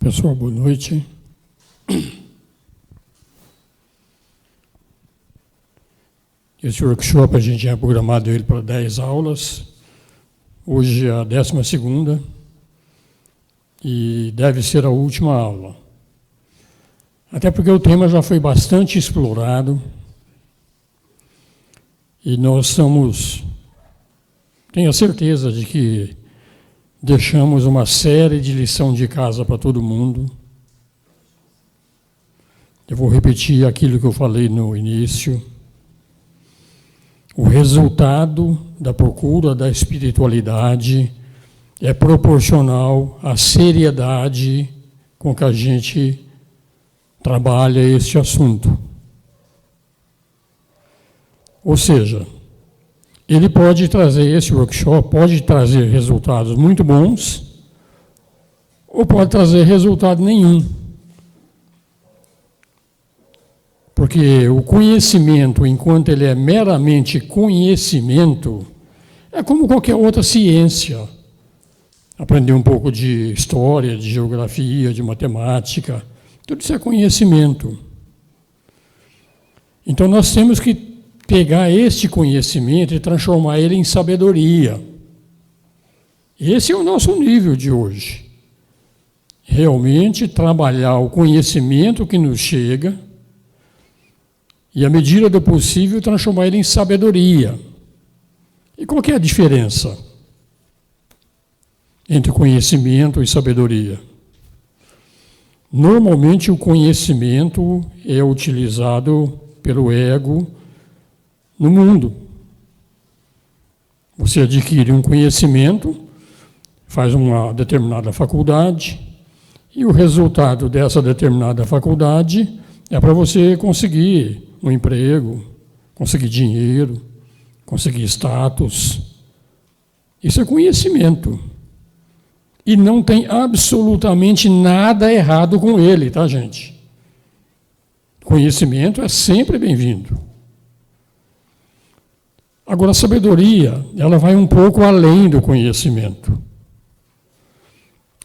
Pessoal, boa noite. Esse workshop a gente tinha programado ele para 10 aulas. Hoje é a 12ª e deve ser a última aula. Até porque o tema já foi bastante explorado e nós tenho a certeza de que deixamos uma série de lição de casa para todo mundo. Eu vou repetir aquilo que eu falei no início. O resultado da procura da espiritualidade é proporcional à seriedade com que a gente trabalha este assunto. Ou seja, ele pode trazer, esse workshop pode trazer resultados muito bons ou pode trazer resultado nenhum. Porque o conhecimento, enquanto ele é meramente conhecimento, é como qualquer outra ciência. Aprender um pouco de história, de geografia, de matemática, tudo isso é conhecimento. Então nós temos que pegar este conhecimento e transformar ele em sabedoria. Esse é o nosso nível de hoje. Realmente trabalhar o conhecimento que nos chega e, à medida do possível, transformar ele em sabedoria. E qual que é a diferença entre conhecimento e sabedoria? Normalmente o conhecimento é utilizado pelo ego no mundo. Você adquire um conhecimento, faz uma determinada faculdade, e o resultado dessa determinada faculdade é para você conseguir um emprego, conseguir dinheiro, conseguir status. Isso é conhecimento. E não tem absolutamente nada errado com ele, tá, gente? Conhecimento é sempre bem-vindo. Agora, a sabedoria, ela vai um pouco além do conhecimento.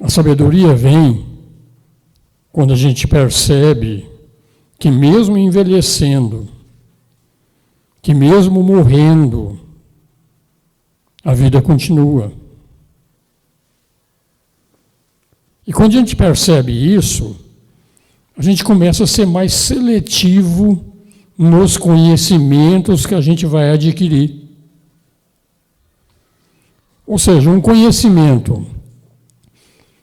A sabedoria vem quando a gente percebe que mesmo envelhecendo, que mesmo morrendo, a vida continua. E quando a gente percebe isso, a gente começa a ser mais seletivo nos conhecimentos que a gente vai adquirir. Ou seja, um conhecimento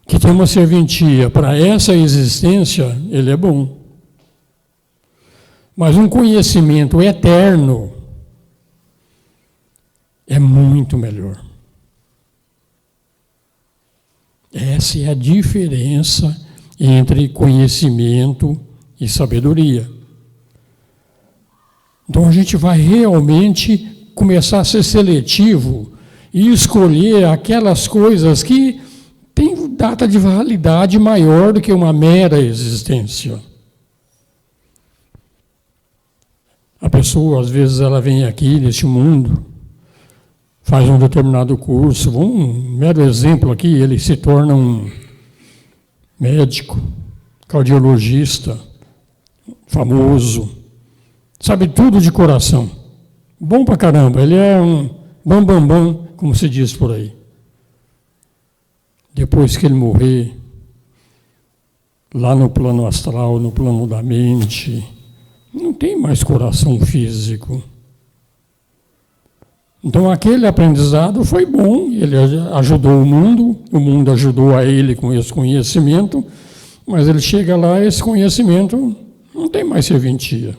que tem uma serventia para essa existência, ele é bom. Mas um conhecimento eterno é muito melhor. Essa é a diferença entre conhecimento e sabedoria. Então a gente vai realmente começar a ser seletivo e escolher aquelas coisas que têm data de validade maior do que uma mera existência. A pessoa, às vezes, ela vem aqui neste mundo, faz um determinado curso, um mero exemplo aqui, ele se torna um médico, cardiologista, famoso, sabe tudo de coração, bom pra caramba, ele é um bam, como se diz por aí. Depois que ele morrer, lá no plano astral, no plano da mente, não tem mais coração físico. Então aquele aprendizado foi bom, ele ajudou o mundo ajudou a ele com esse conhecimento, mas ele chega lá e esse conhecimento não tem mais serventia.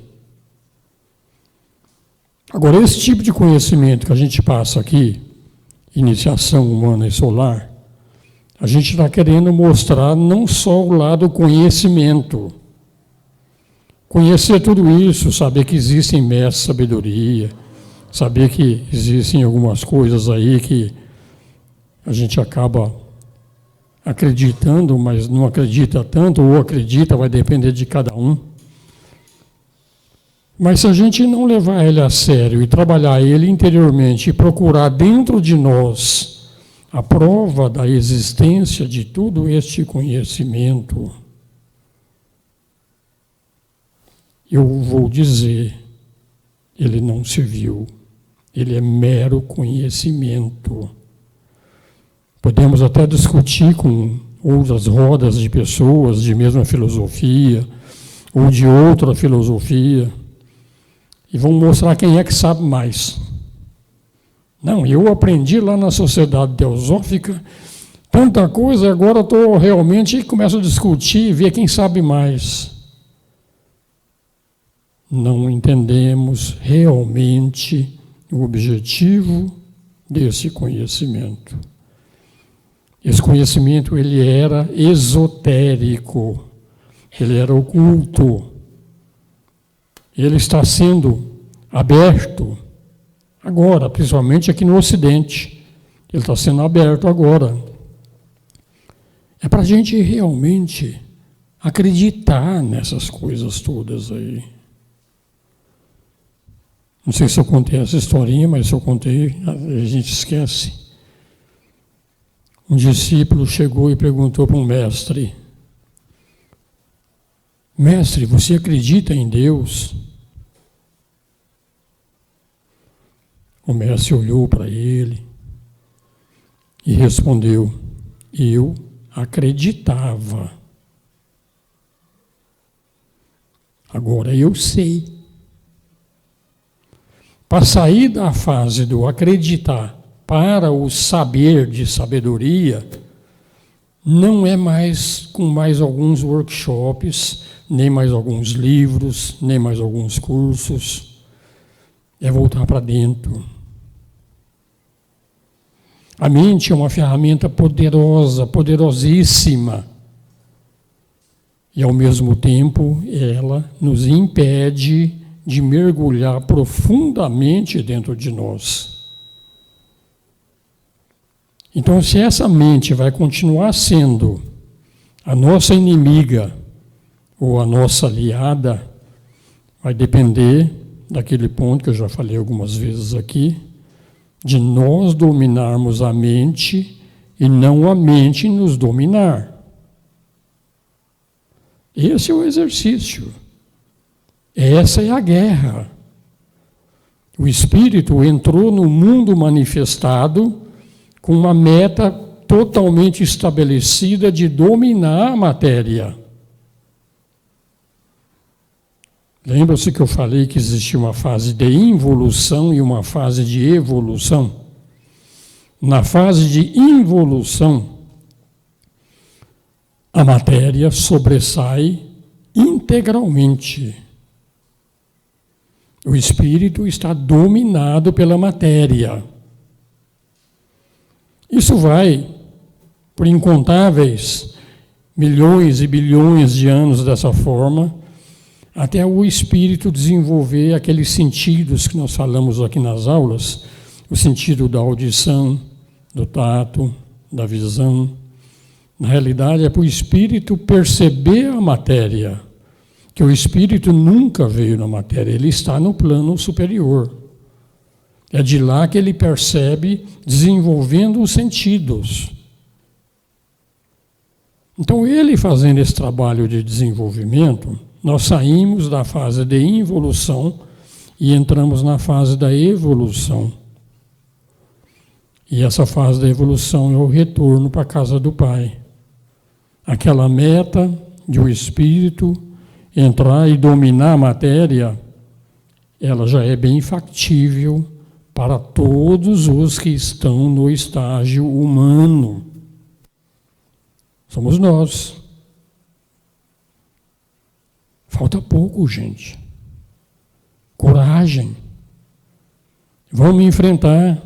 Agora, esse tipo de conhecimento que a gente passa aqui, iniciação humana e solar, a gente está querendo mostrar não só o lado conhecimento, conhecer tudo isso, saber que existem mestres de sabedoria, saber que existem algumas coisas aí que a gente acaba acreditando, mas não acredita tanto, ou acredita, vai depender de cada um. Mas se a gente não levar ele a sério e trabalhar ele interiormente e procurar dentro de nós a prova da existência de todo este conhecimento, eu vou dizer, ele não serviu. Ele é mero conhecimento. Podemos até discutir com outras rodas de pessoas de mesma filosofia ou de outra filosofia e vão mostrar quem é que sabe mais. Não, eu aprendi lá na Sociedade Teosófica tanta coisa, agora estou realmente, começo a discutir e ver quem sabe mais. Não entendemos realmente o objetivo desse conhecimento. Esse conhecimento, ele era esotérico, ele era oculto. Ele está sendo aberto agora, principalmente aqui no Ocidente. Ele está sendo aberto agora. É para a gente realmente acreditar nessas coisas todas aí. Não sei se eu contei essa historinha, mas se eu contei, a gente esquece. Um discípulo chegou e perguntou para um mestre: Mestre, você acredita em Deus? O mestre olhou para ele e respondeu: eu acreditava. Agora eu sei. Para sair da fase do acreditar para o saber de sabedoria, não é mais com mais alguns workshops, nem mais alguns livros, nem mais alguns cursos. É voltar para dentro. A mente é uma ferramenta poderosa, poderosíssima. E, ao mesmo tempo, ela nos impede de mergulhar profundamente dentro de nós. Então, se essa mente vai continuar sendo a nossa inimiga ou a nossa aliada, vai depender daquele ponto que eu já falei algumas vezes aqui, de nós dominarmos a mente e não a mente nos dominar. Esse é o exercício. Essa é a guerra. O espírito entrou no mundo manifestado com uma meta totalmente estabelecida de dominar a matéria. Lembra-se que eu falei que existia uma fase de involução e uma fase de evolução? Na fase de involução, a matéria sobressai integralmente. O espírito está dominado pela matéria. Isso vai por incontáveis milhões e bilhões de anos dessa forma, até o espírito desenvolver aqueles sentidos que nós falamos aqui nas aulas, o sentido da audição, do tato, da visão. Na realidade, é para o espírito perceber a matéria, que o espírito nunca veio na matéria, ele está no plano superior. É de lá que ele percebe, desenvolvendo os sentidos. Então, ele fazendo esse trabalho de desenvolvimento, nós saímos da fase de involução e entramos na fase da evolução. E essa fase da evolução é o retorno para a casa do Pai. Aquela meta de o espírito entrar e dominar a matéria, ela já é bem factível para todos os que estão no estágio humano. Somos nós. Falta pouco, gente. Coragem. Vamos enfrentar.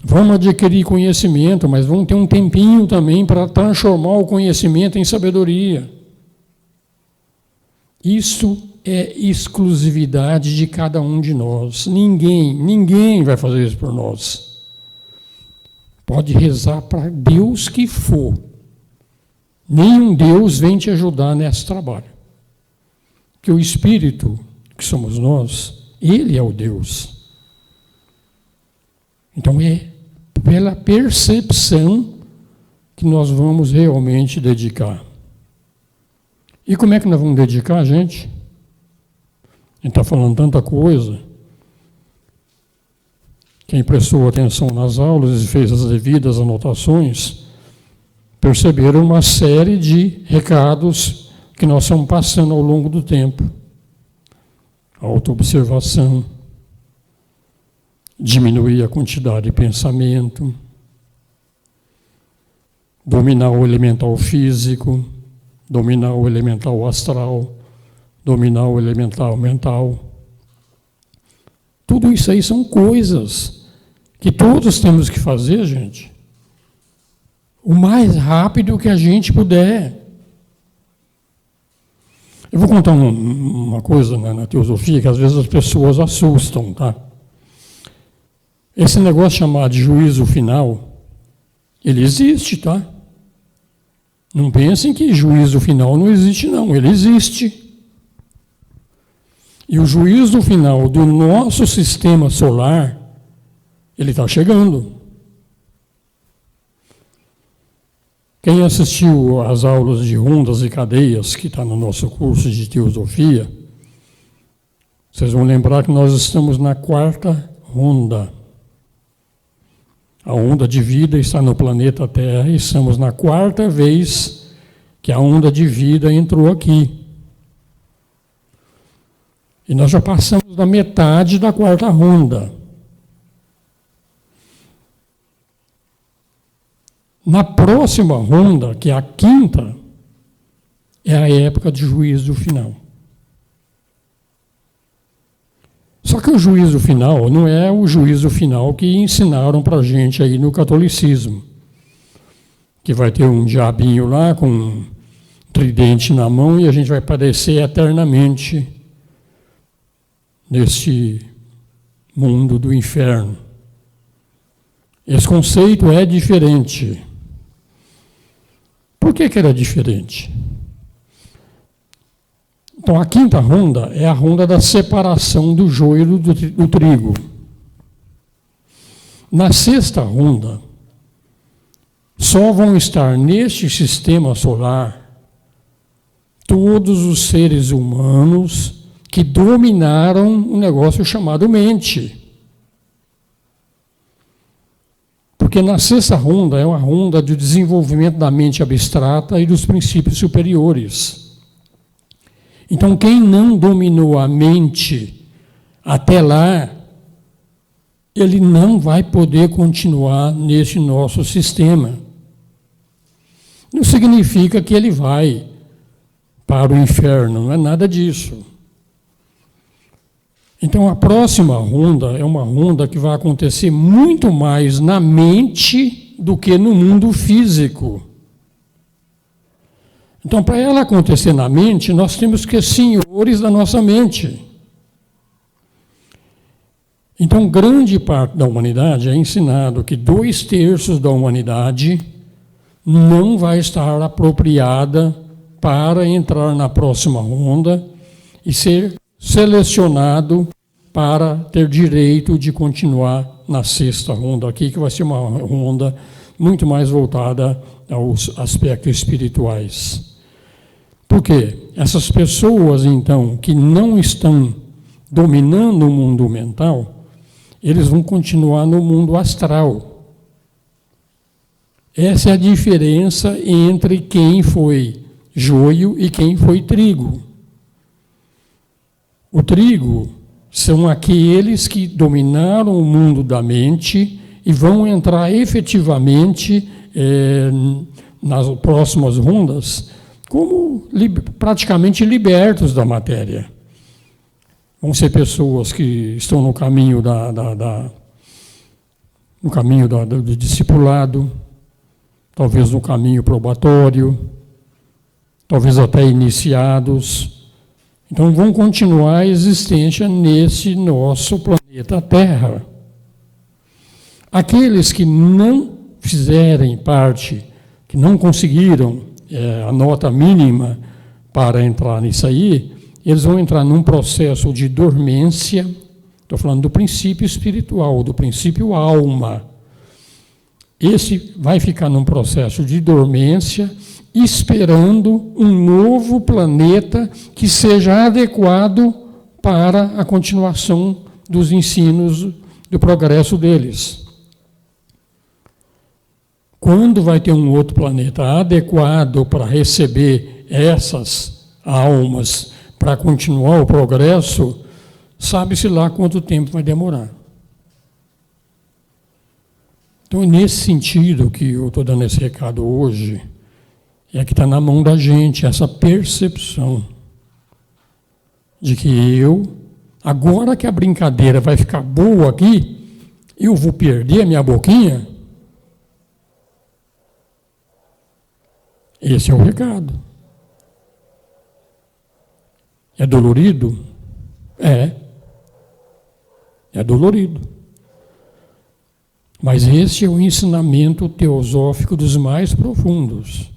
Vamos adquirir conhecimento, mas vamos ter um tempinho também para transformar o conhecimento em sabedoria. Isso é exclusividade de cada um de nós. Ninguém vai fazer isso por nós. Pode rezar para Deus que for. Nenhum Deus vem te ajudar nesse trabalho. Que o Espírito, que somos nós, Ele é o Deus. Então é pela percepção que nós vamos realmente dedicar. E como é que nós vamos dedicar, gente? A gente está falando tanta coisa. Quem prestou atenção nas aulas e fez as devidas anotações, perceberam uma série de recados que nós estamos passando ao longo do tempo. Autoobservação, diminuir a quantidade de pensamento, dominar o elemental físico, dominar o elemental astral, dominar o elemental mental. Tudo isso aí são coisas que todos temos que fazer, gente, o mais rápido que a gente puder. Eu vou contar uma coisa na teosofia que às vezes as pessoas assustam, tá? Esse negócio chamado de juízo final, ele existe, tá? Não pensem que juízo final não existe, não. Ele existe. E o juízo final do nosso sistema solar, ele está chegando. Quem assistiu às aulas de rondas e cadeias, que está no nosso curso de teosofia, vocês vão lembrar que nós estamos na 4ª ronda. A onda de vida está no planeta Terra e estamos na 4ª vez que a onda de vida entrou aqui. E nós já passamos da metade da 4ª ronda. Na próxima ronda, que é a 5ª, é a época de juízo final. Só que o juízo final não é o juízo final que ensinaram para a gente aí no catolicismo, que vai ter um diabinho lá com um tridente na mão e a gente vai padecer eternamente neste mundo do inferno. Esse conceito é diferente. Por que era diferente? Então, a 5ª ronda é a ronda da separação do joio do trigo. Na 6ª ronda, só vão estar neste sistema solar todos os seres humanos que dominaram um negócio chamado mente. Porque na 6ª ronda é uma ronda de desenvolvimento da mente abstrata e dos princípios superiores. Então, quem não dominou a mente até lá, ele não vai poder continuar nesse nosso sistema. Não significa que ele vai para o inferno, não é nada disso. Então, a próxima ronda é uma ronda que vai acontecer muito mais na mente do que no mundo físico. Então, para ela acontecer na mente, nós temos que ser senhores da nossa mente. Então, grande parte da humanidade é ensinado que 2/3 da humanidade não vai estar apropriada para entrar na próxima ronda e ser selecionado para ter direito de continuar na 6ª ronda aqui, que vai ser uma ronda muito mais voltada aos aspectos espirituais. Por quê? Essas pessoas, então, que não estão dominando o mundo mental, eles vão continuar no mundo astral. Essa é a diferença entre quem foi joio e quem foi trigo. O trigo são aqueles que dominaram o mundo da mente e vão entrar efetivamente nas próximas rondas como praticamente libertos da matéria. Vão ser pessoas que estão no caminho do discipulado, talvez no caminho probatório, talvez até iniciados. Então, vão continuar a existência nesse nosso planeta Terra. Aqueles que não fizerem parte, que não conseguiram a nota mínima para entrar nisso aí, eles vão entrar num processo de dormência. Estou falando do princípio espiritual, do princípio alma. esse vai ficar num processo de dormência, esperando um novo planeta que seja adequado para a continuação dos ensinos do progresso deles. Quando vai ter um outro planeta adequado para receber essas almas para continuar o progresso, sabe-se lá quanto tempo vai demorar. Então, é nesse sentido que eu estou dando esse recado hoje, é que está na mão da gente essa percepção de que agora que a brincadeira vai ficar boa aqui, eu vou perder a minha boquinha. Esse é o recado. É dolorido? É dolorido. Mas esse é o ensinamento teosófico dos mais profundos.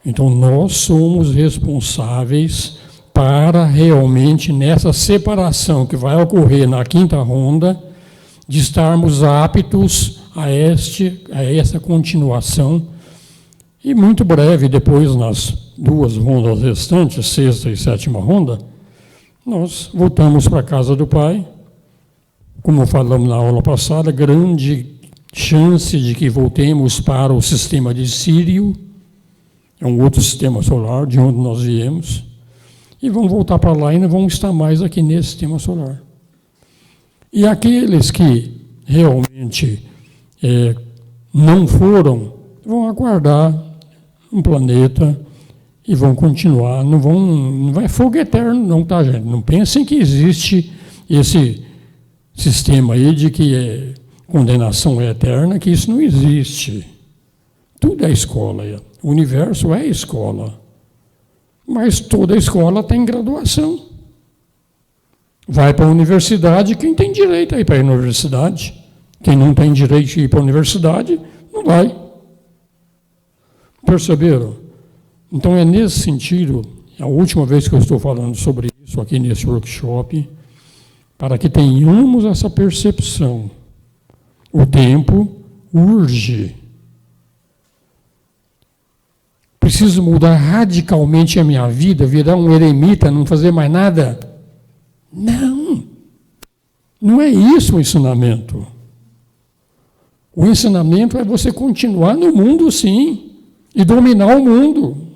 Então, nós somos responsáveis para realmente, nessa separação que vai ocorrer na quinta ronda, de estarmos aptos a essa continuação. E muito breve, depois, nas 2 rondas restantes, 6ª e 7ª ronda, nós voltamos para a casa do Pai. Como falamos na aula passada, grande chance de que voltemos para o sistema de Sírio, é um outro sistema solar de onde nós viemos, e vamos voltar para lá e não vamos estar mais aqui nesse sistema solar. E aqueles que realmente não foram, vão aguardar um planeta e vão continuar, não vai fogo eterno não, tá, gente? Não pensem que existe esse sistema aí de que condenação é eterna, que isso não existe. Tudo é escola. O universo é escola. Mas toda escola tem graduação. Vai para a universidade quem tem direito a ir para a universidade. Quem não tem direito de ir para a universidade, não vai. Perceberam? Então é nesse sentido, a última vez que eu estou falando sobre isso aqui nesse workshop, para que tenhamos essa percepção. O tempo urge. Preciso mudar radicalmente a minha vida, virar um eremita, não fazer mais nada? Não é isso o ensinamento. O ensinamento é você continuar no mundo, sim, e dominar o mundo.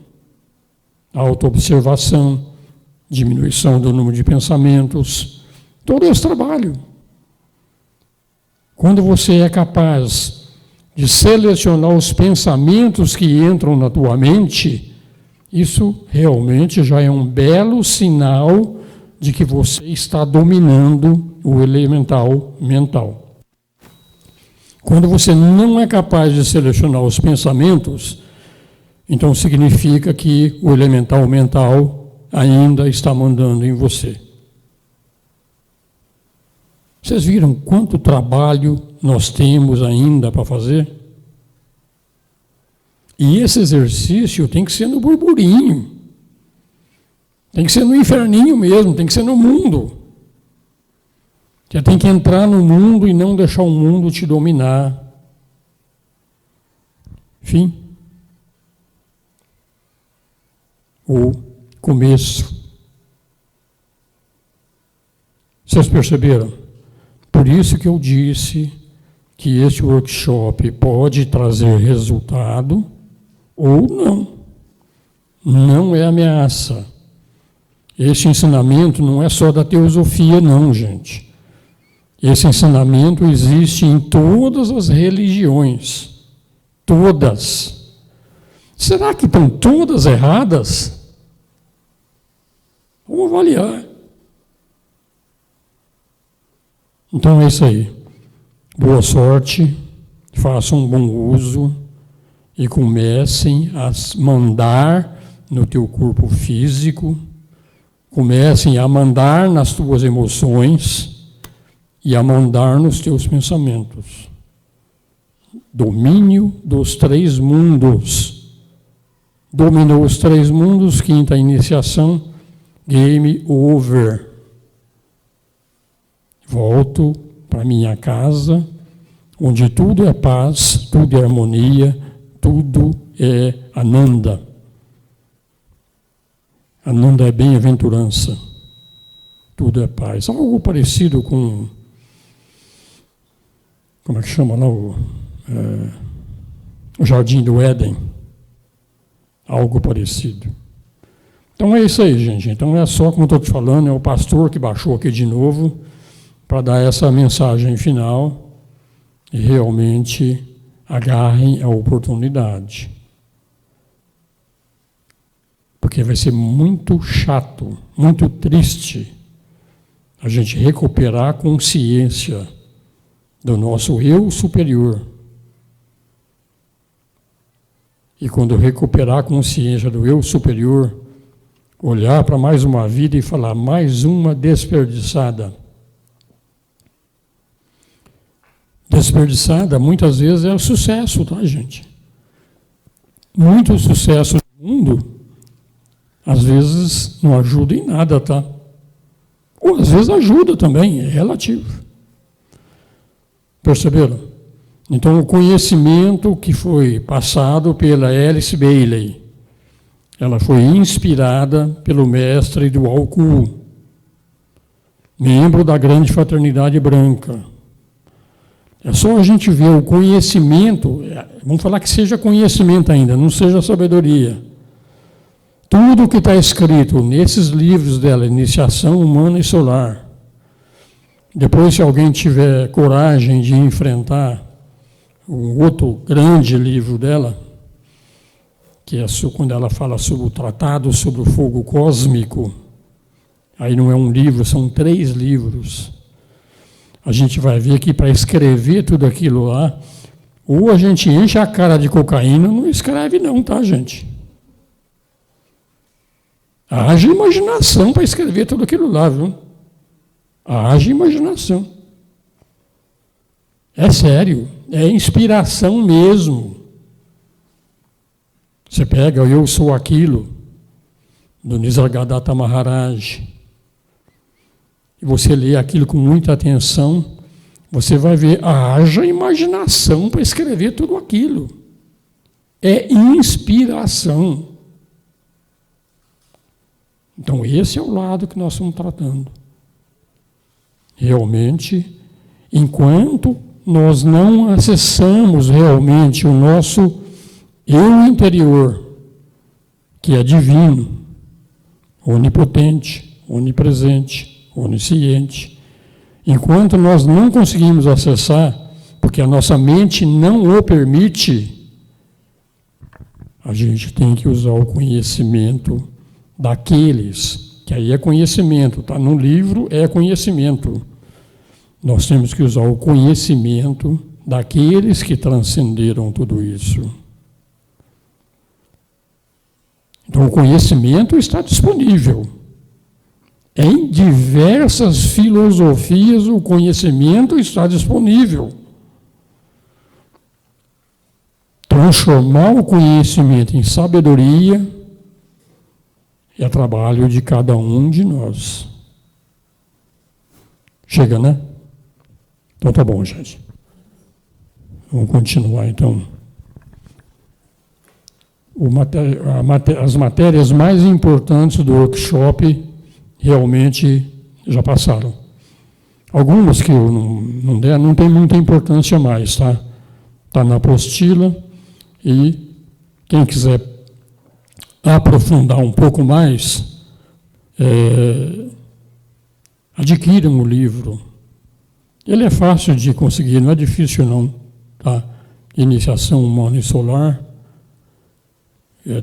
Autoobservação, diminuição do número de pensamentos, todo esse trabalho. Quando você é capaz de selecionar os pensamentos que entram na tua mente, isso realmente já é um belo sinal de que você está dominando o elemental mental. Quando você não é capaz de selecionar os pensamentos, então significa que o elemental mental ainda está mandando em você. Vocês viram quanto trabalho nós temos ainda para fazer? E esse exercício tem que ser no burburinho. Tem que ser no inferninho mesmo, tem que ser no mundo. Você tem que entrar no mundo e não deixar o mundo te dominar. Fim. O começo. Vocês perceberam? Por isso que eu disse que esse workshop pode trazer resultado ou não. Não é ameaça. Esse ensinamento não é só da teosofia, não, gente. Esse ensinamento existe em todas as religiões. Todas. Será que estão todas erradas? Vamos avaliar. Então é isso aí. Boa sorte, façam um bom uso e comecem a mandar no teu corpo físico, comecem a mandar nas tuas emoções e a mandar nos teus pensamentos. Domínio dos 3 mundos. Dominou os 3 mundos, quinta iniciação, game over. Volto para minha casa, onde tudo é paz, tudo é harmonia, tudo é Ananda. Ananda é bem-aventurança, tudo é paz. Algo parecido com, como é que chama lá, o Jardim do Éden. Algo parecido. Então é isso aí, gente. Então é só, como eu estou te falando, é o pastor que baixou aqui de novo para dar essa mensagem final e realmente agarrem a oportunidade. Porque vai ser muito chato, muito triste a gente recuperar a consciência do nosso eu superior. E quando recuperar a consciência do eu superior, olhar para mais uma vida e falar, mais uma desperdiçada. Desperdiçada, muitas vezes, é o sucesso, tá, gente? Muito sucesso no mundo, às vezes, não ajuda em nada, tá? Ou, às vezes, ajuda também, é relativo. Perceberam? Então, o conhecimento que foi passado pela Alice Bailey, ela foi inspirada pelo mestre do Alcu, membro da Grande Fraternidade Branca. É só a gente ver o conhecimento, vamos falar que seja conhecimento ainda, não seja sabedoria. Tudo que está escrito nesses livros dela, Iniciação Humana e Solar, depois, se alguém tiver coragem de enfrentar um outro grande livro dela, que é quando ela fala sobre o Tratado sobre o Fogo Cósmico, aí não é um livro, são 3 livros. A gente vai ver que para escrever tudo aquilo lá, ou a gente enche a cara de cocaína, não escreve não, tá, gente? Haja imaginação para escrever tudo aquilo lá, viu? Haja imaginação. É sério, é inspiração mesmo. Você pega o Eu Sou Aquilo, do Nisargadatta Maharaj, e você lê aquilo com muita atenção, você vai ver, haja imaginação para escrever tudo aquilo. É inspiração. Então, esse é o lado que nós estamos tratando. Realmente, enquanto nós não acessamos realmente o nosso eu interior, que é divino, onipotente, onipresente, onisciente, enquanto nós não conseguimos acessar, porque a nossa mente não o permite, a gente tem que usar o conhecimento daqueles, que aí é conhecimento, está no livro, é conhecimento. Nós temos que usar o conhecimento daqueles que transcenderam tudo isso. Então, o conhecimento está disponível. Em diversas filosofias, o conhecimento está disponível. Transformar o conhecimento em sabedoria é trabalho de cada um de nós. Chega, né? Então tá bom, gente. Vamos continuar, então. As matérias mais importantes do workshop realmente já passaram. Algumas que eu não der, não tem muita importância mais, tá? Está na apostila e quem quiser aprofundar um pouco mais, adquiram o livro. Ele é fácil de conseguir, não é difícil não, tá? Iniciação Humana e Solar.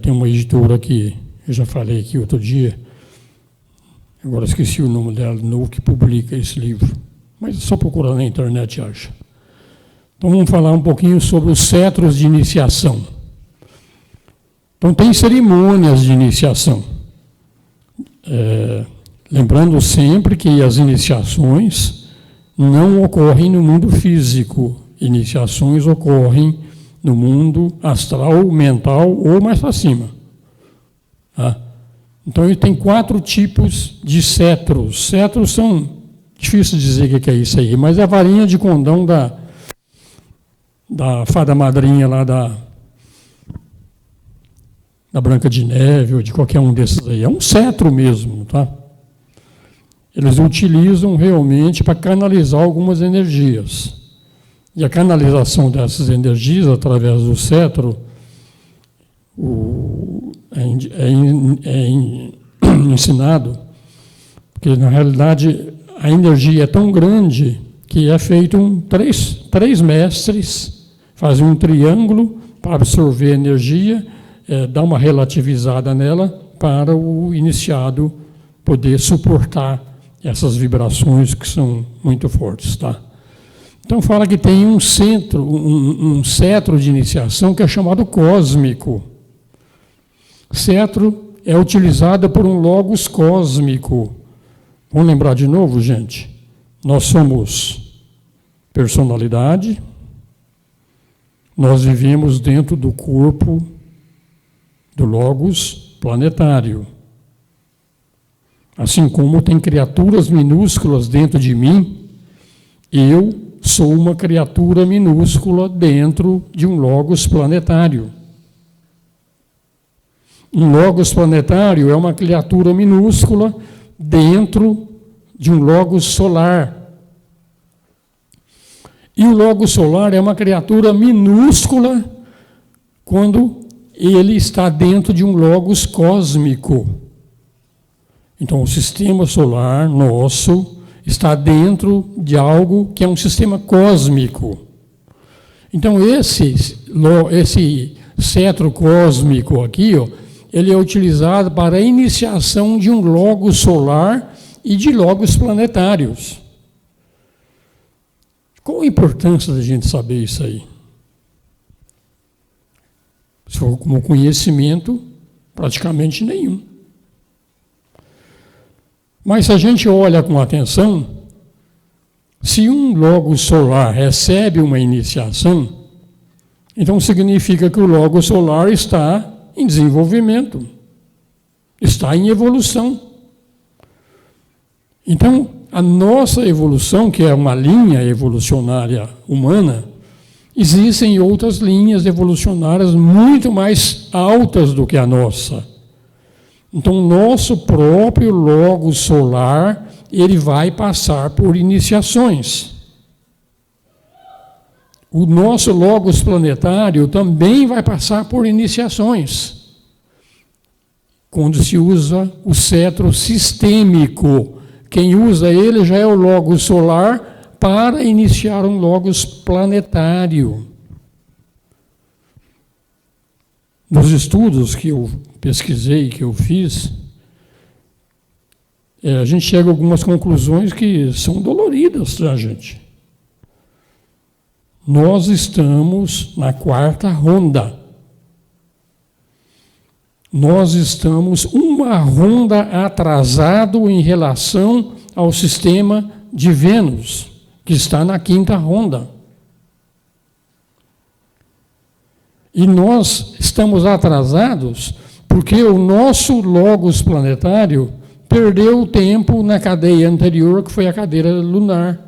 Tem uma editora que eu já falei aqui outro dia, agora esqueci o nome dela de novo, que publica esse livro. Mas é só procurar na internet, acha. Então vamos falar um pouquinho sobre os cetros de iniciação. Então tem cerimônias de iniciação. Lembrando sempre que as iniciações não ocorrem no mundo físico. Iniciações ocorrem no mundo astral, mental ou mais para cima. Tá? Então ele tem 4 tipos de cetros. Cetros são, difícil dizer o que é isso aí, mas é a varinha de condão da fada madrinha lá da Branca de Neve ou de qualquer um desses aí. É um cetro mesmo, tá? Eles utilizam realmente para canalizar algumas energias. E a canalização dessas energias através do cetro é ensinado, porque na realidade a energia é tão grande que é feito três mestres fazem um triângulo para absorver energia, dar uma relativizada nela para o iniciado poder suportar essas vibrações que são muito fortes, tá? Então fala que tem um cetro de iniciação que é chamado cósmico. Cetro é utilizado por um logos cósmico. Vamos lembrar de novo, gente? Nós somos personalidade, nós vivemos dentro do corpo do logos planetário. Assim como tem criaturas minúsculas dentro de mim, eu sou uma criatura minúscula dentro de um logos planetário. Um logos planetário é uma criatura minúscula dentro de um logos solar. E o logos solar é uma criatura minúscula quando ele está dentro de um logos cósmico. Então, o sistema solar nosso está dentro de algo que é um sistema cósmico. Então, esse cetro cósmico aqui, ó, ele é utilizado para a iniciação de um logos solar e de logos planetários. Qual a importância da gente saber isso aí? Se for como conhecimento, praticamente nenhum. Mas se a gente olha com atenção, se um logos solar recebe uma iniciação, então significa que o logos solar está em desenvolvimento, está em evolução. Então, a nossa evolução, que é uma linha evolucionária humana, existem outras linhas evolucionárias muito mais altas do que a nossa. Então, o nosso próprio logos solar, ele vai passar por iniciações. O nosso logos planetário também vai passar por iniciações. Quando se usa o cetro sistêmico, quem usa ele já é o logos solar para iniciar um logos planetário. Nos estudos que eu pesquisei, que eu fiz, a gente chega a algumas conclusões que são doloridas para a gente. Nós estamos na quarta ronda. Nós estamos uma ronda atrasado em relação ao sistema de Vênus, que está na quinta ronda. E nós estamos atrasados porque o nosso logos planetário perdeu tempo na cadeia anterior, que foi a cadeira lunar.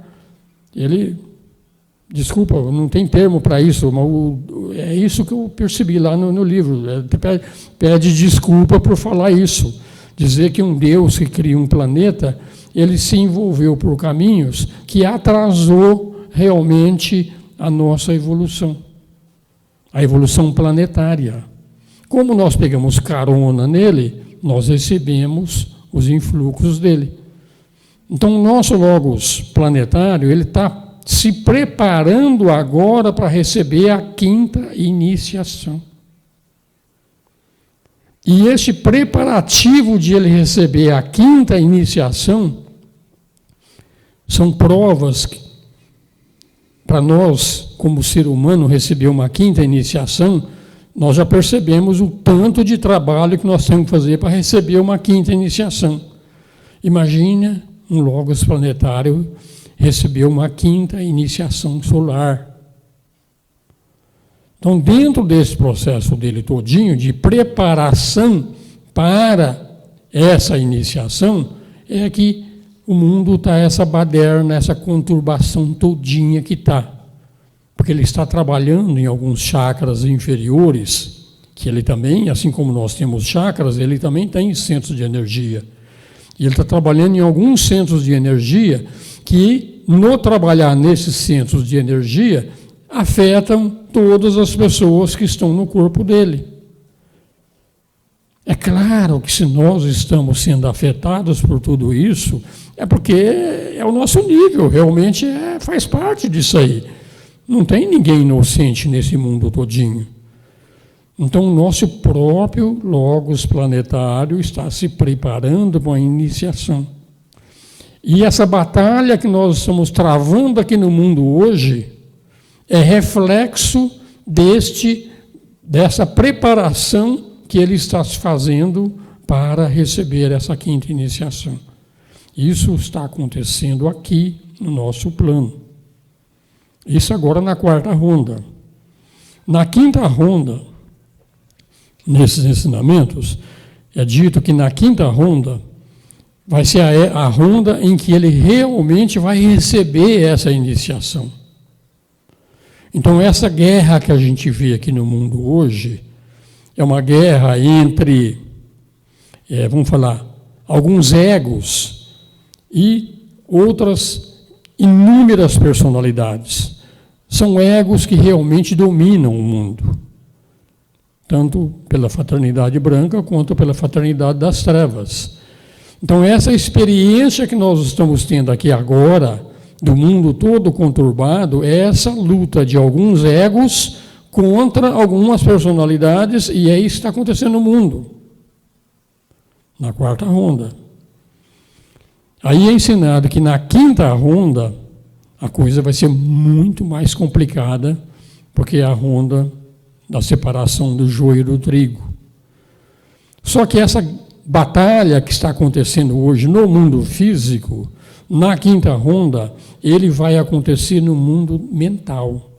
Desculpa, não tem termo para isso, mas é isso que eu percebi lá no livro. Pede desculpa por falar isso. Dizer que um Deus que cria um planeta, ele se envolveu por caminhos que atrasou realmente a nossa evolução. A evolução planetária. Como nós pegamos carona nele, nós recebemos os influxos dele. Então, o nosso logos planetário, ele está se preparando agora para receber a quinta iniciação. E este preparativo de ele receber a quinta iniciação são provas que, para nós, como ser humano, receber uma quinta iniciação, nós já percebemos o tanto de trabalho que nós temos que fazer para receber uma quinta iniciação. Imagina um logos planetário receber uma quinta iniciação solar. Então, dentro desse processo dele todinho, de preparação para essa iniciação, é que o mundo está essa baderna, essa conturbação todinha que está. porque ele está trabalhando em alguns chakras inferiores, que ele também, assim como nós temos chakras, ele também tem centros de energia. E ele está trabalhando em alguns centros de energia que, no trabalhar nesses centros de energia, afetam todas as pessoas que estão no corpo dele. É claro que se nós estamos sendo afetados por tudo isso, é porque é o nosso nível, realmente faz parte disso aí. Não tem ninguém inocente nesse mundo todinho. Então, o nosso próprio Logos planetário está se preparando para a iniciação. E essa batalha que nós estamos travando aqui no mundo hoje é reflexo dessa preparação que ele está fazendo para receber essa quinta iniciação. Isso está acontecendo aqui no nosso plano. Isso agora na quarta ronda. Na quinta ronda, nesses ensinamentos, é dito que na quinta ronda vai ser a ronda em que ele realmente vai receber essa iniciação. Então, essa guerra que a gente vê aqui no mundo hoje é uma guerra entre, vamos falar, alguns egos e outras inúmeras personalidades. São egos que realmente dominam o mundo, tanto pela fraternidade branca quanto pela fraternidade das trevas. Então, essa experiência que nós estamos tendo aqui agora, do mundo todo conturbado, é essa luta de alguns egos contra algumas personalidades, e é isso que está acontecendo no mundo, na quarta ronda. Aí é ensinado que na quinta ronda a coisa vai ser muito mais complicada, porque é a ronda da separação do joio do trigo. Só que essa batalha que está acontecendo hoje no mundo físico, na quinta ronda, ele vai acontecer no mundo mental.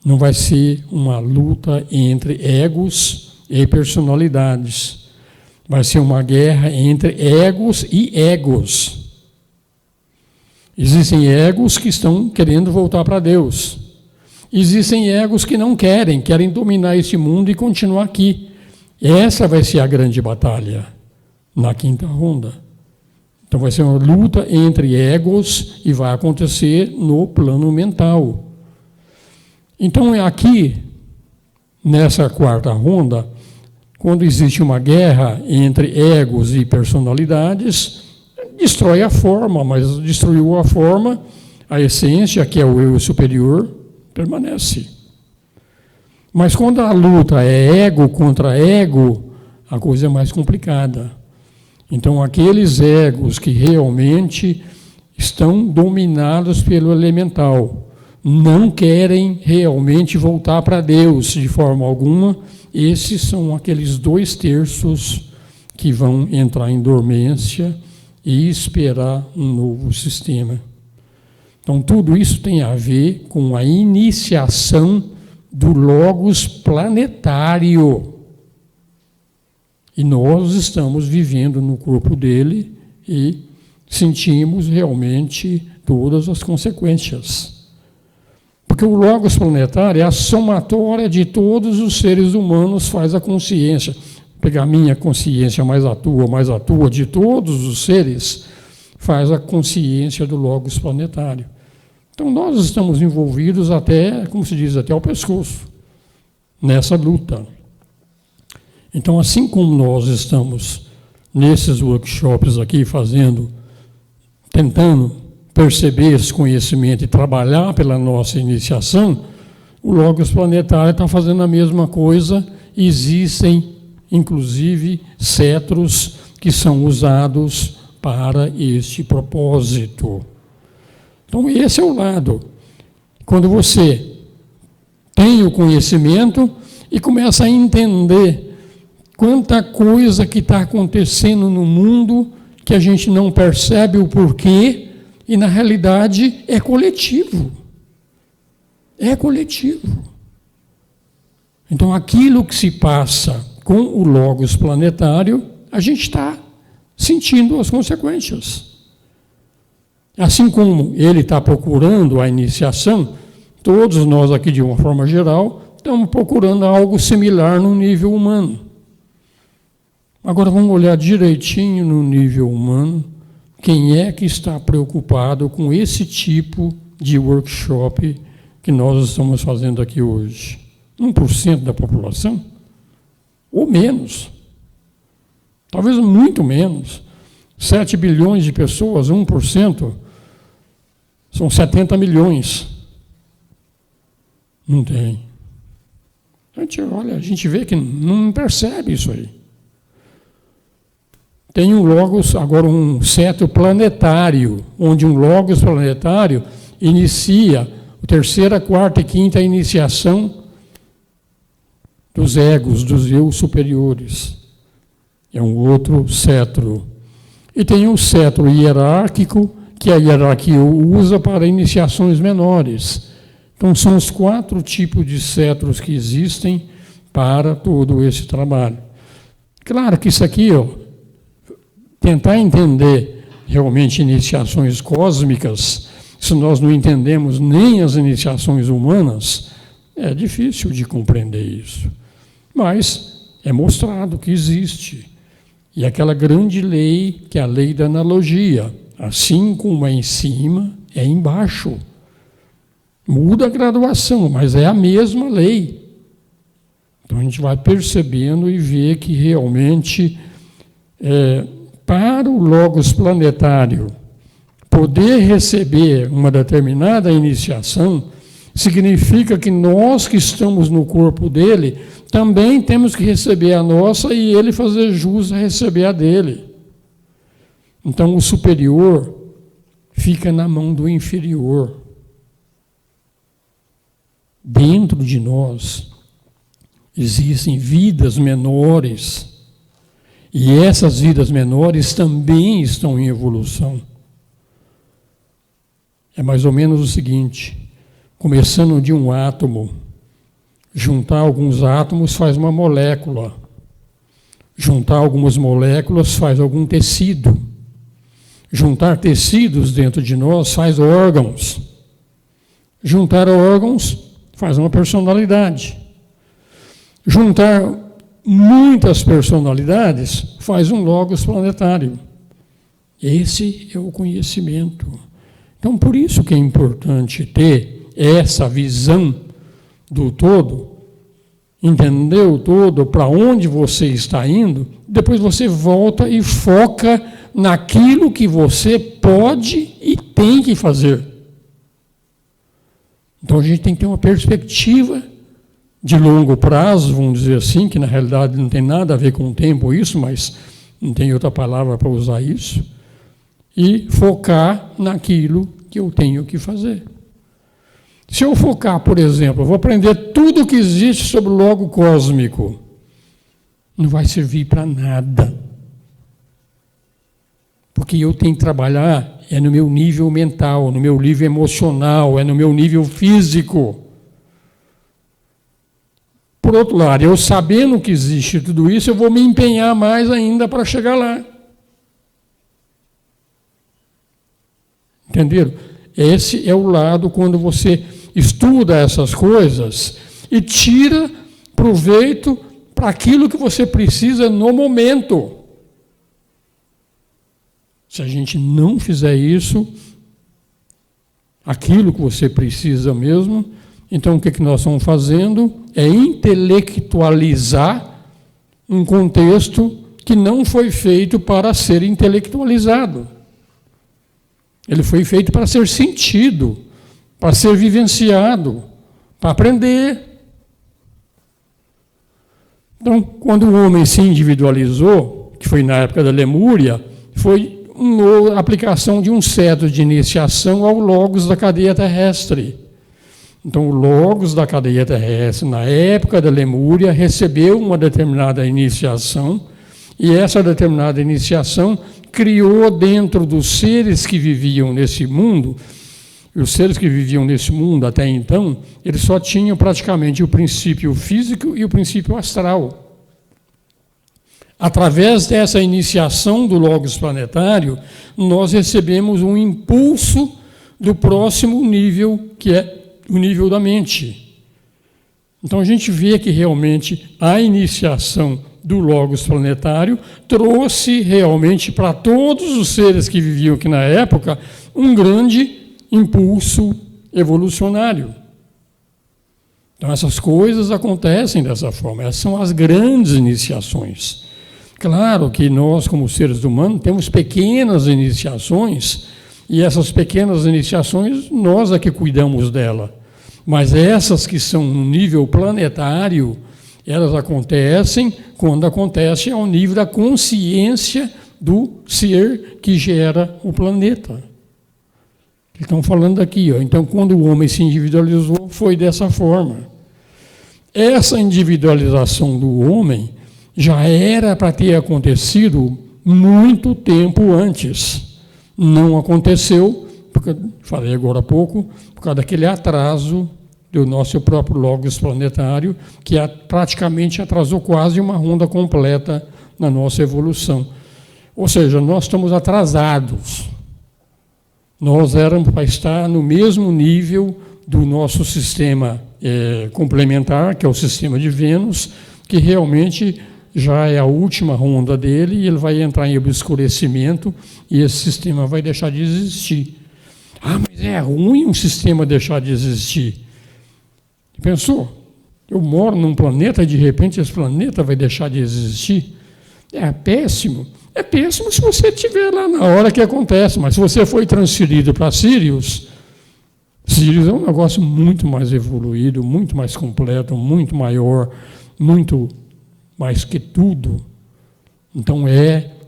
Não vai ser uma luta entre egos e personalidades. Vai ser uma guerra entre egos e egos. Existem egos que estão querendo voltar para Deus. Existem egos que não querem dominar esse mundo e continuar aqui. Essa vai ser a grande batalha na quinta ronda. Então vai ser uma luta entre egos e vai acontecer no plano mental. Então, aqui, nessa quarta ronda, quando existe uma guerra entre egos e personalidades, destrói a forma, mas destruiu a forma, a essência, que é o eu superior, permanece. Mas quando a luta é ego contra ego, a coisa é mais complicada. Então, aqueles egos que realmente estão dominados pelo elemental, não querem realmente voltar para Deus de forma alguma, esses são aqueles 2/3 que vão entrar em dormência e esperar um novo sistema. Então, tudo isso tem a ver com a iniciação do Logos planetário. E nós estamos vivendo no corpo dele e sentimos realmente todas as consequências. Porque o Logos planetário é a somatória de todos os seres humanos, faz a consciência. Pegar a minha consciência mais a tua, de todos os seres, faz a consciência do Logos planetário. Então, nós estamos envolvidos até, como se diz, até o pescoço, nessa luta. Então, assim como nós estamos nesses workshops aqui tentando perceber esse conhecimento e trabalhar pela nossa iniciação, o Logos planetário está fazendo a mesma coisa. Existem, inclusive, cetros que são usados para este propósito. Então, esse é o lado. Quando você tem o conhecimento e começa a entender quanta coisa que está acontecendo no mundo que a gente não percebe o porquê, e na realidade é coletivo. É coletivo. Então, aquilo que se passa com o Logos planetário, a gente está sentindo as consequências. Assim como ele está procurando a iniciação, todos nós aqui, de uma forma geral, estamos procurando algo similar no nível humano. Agora vamos olhar direitinho no nível humano, quem é que está preocupado com esse tipo de workshop que nós estamos fazendo aqui hoje? 1% da população? Ou menos. Talvez muito menos. 7 bilhões de pessoas, 1%, são 70 milhões. Não tem. A gente vê que não percebe isso aí. Tem um logos, agora um cetro planetário, onde um logos planetário inicia a terceira, quarta e quinta iniciação dos egos, dos eu superiores. É um outro cetro. E tem um cetro hierárquico, que a hierarquia usa para iniciações menores. Então, são os 4 tipos de cetros que existem para todo esse trabalho. Claro que isso aqui, tentar entender realmente iniciações cósmicas, se nós não entendemos nem as iniciações humanas, é difícil de compreender isso. Mas é mostrado que existe. E aquela grande lei, que é a lei da analogia, assim como é em cima, é embaixo. Muda a graduação, mas é a mesma lei. Então a gente vai percebendo e vê que realmente, para o logos planetário poder receber uma determinada iniciação, significa que nós que estamos no corpo dele também temos que receber a nossa e ele fazer jus a receber a dele. Então o superior fica na mão do inferior. Dentro de nós existem vidas menores, e essas vidas menores também estão em evolução. É mais ou menos o seguinte: começando de um átomo, juntar alguns átomos faz uma molécula, juntar algumas moléculas faz algum tecido, juntar tecidos dentro de nós faz órgãos, juntar órgãos faz uma personalidade. Juntar muitas personalidades faz um logos planetário. Esse é o conhecimento. Então, por isso que é importante ter essa visão do todo, entender o todo, para onde você está indo, depois você volta e foca naquilo que você pode e tem que fazer. Então a gente tem que ter uma perspectiva de longo prazo, vamos dizer assim, que na realidade não tem nada a ver com o tempo isso, mas não tem outra palavra para usar isso, e focar naquilo que eu tenho que fazer. Se eu focar, por exemplo, eu vou aprender tudo o que existe sobre o logo cósmico, não vai servir para nada. Porque eu tenho que trabalhar no meu nível mental, no meu nível emocional, no meu nível físico. Por outro lado, eu sabendo que existe tudo isso, eu vou me empenhar mais ainda para chegar lá. Entenderam? Esse é o lado quando você estuda essas coisas e tira proveito para aquilo que você precisa no momento. Se a gente não fizer isso, aquilo que você precisa mesmo, então o que nós estamos fazendo é intelectualizar um contexto que não foi feito para ser intelectualizado. Ele foi feito para ser sentido, para ser vivenciado, para aprender. Então, quando o homem se individualizou, que foi na época da Lemúria, foi uma aplicação de um cetro de iniciação ao logos da cadeia terrestre. Então, o logos da cadeia terrestre, na época da Lemúria, recebeu uma determinada iniciação, e essa determinada iniciação criou dentro dos seres que viviam nesse mundo, e os seres que viviam nesse mundo até então, eles só tinham praticamente o princípio físico e o princípio astral. Através dessa iniciação do logos planetário, nós recebemos um impulso do próximo nível, que é do nível da mente. Então a gente vê que realmente a iniciação do Logos planetário trouxe realmente para todos os seres que viviam aqui na época um grande impulso evolucionário. Então essas coisas acontecem dessa forma, essas são as grandes iniciações. Claro que nós, como seres humanos, temos pequenas iniciações, e essas pequenas iniciações, nós é que cuidamos dela. Mas essas que são no nível planetário, elas acontecem quando acontece ao nível da consciência do ser que gera o planeta. Estão falando aqui, ó. Então, quando o homem se individualizou, foi dessa forma. Essa individualização do homem já era para ter acontecido muito tempo antes. Não aconteceu, porque, falei agora há pouco, por causa daquele atraso do nosso próprio Logos planetário, que praticamente atrasou quase uma ronda completa na nossa evolução. Ou seja, nós estamos atrasados. Nós éramos para estar no mesmo nível do nosso sistema complementar, que é o sistema de Vênus, que realmente já é a última ronda dele, e ele vai entrar em obscurecimento, e esse sistema vai deixar de existir. Ah, mas é ruim um sistema deixar de existir. Pensou? Eu moro num planeta e de repente esse planeta vai deixar de existir? É péssimo. É péssimo se você estiver lá na hora que acontece, mas se você foi transferido para Sirius, Sirius é um negócio muito mais evoluído, muito mais completo, muito maior, muito mais que tudo. Então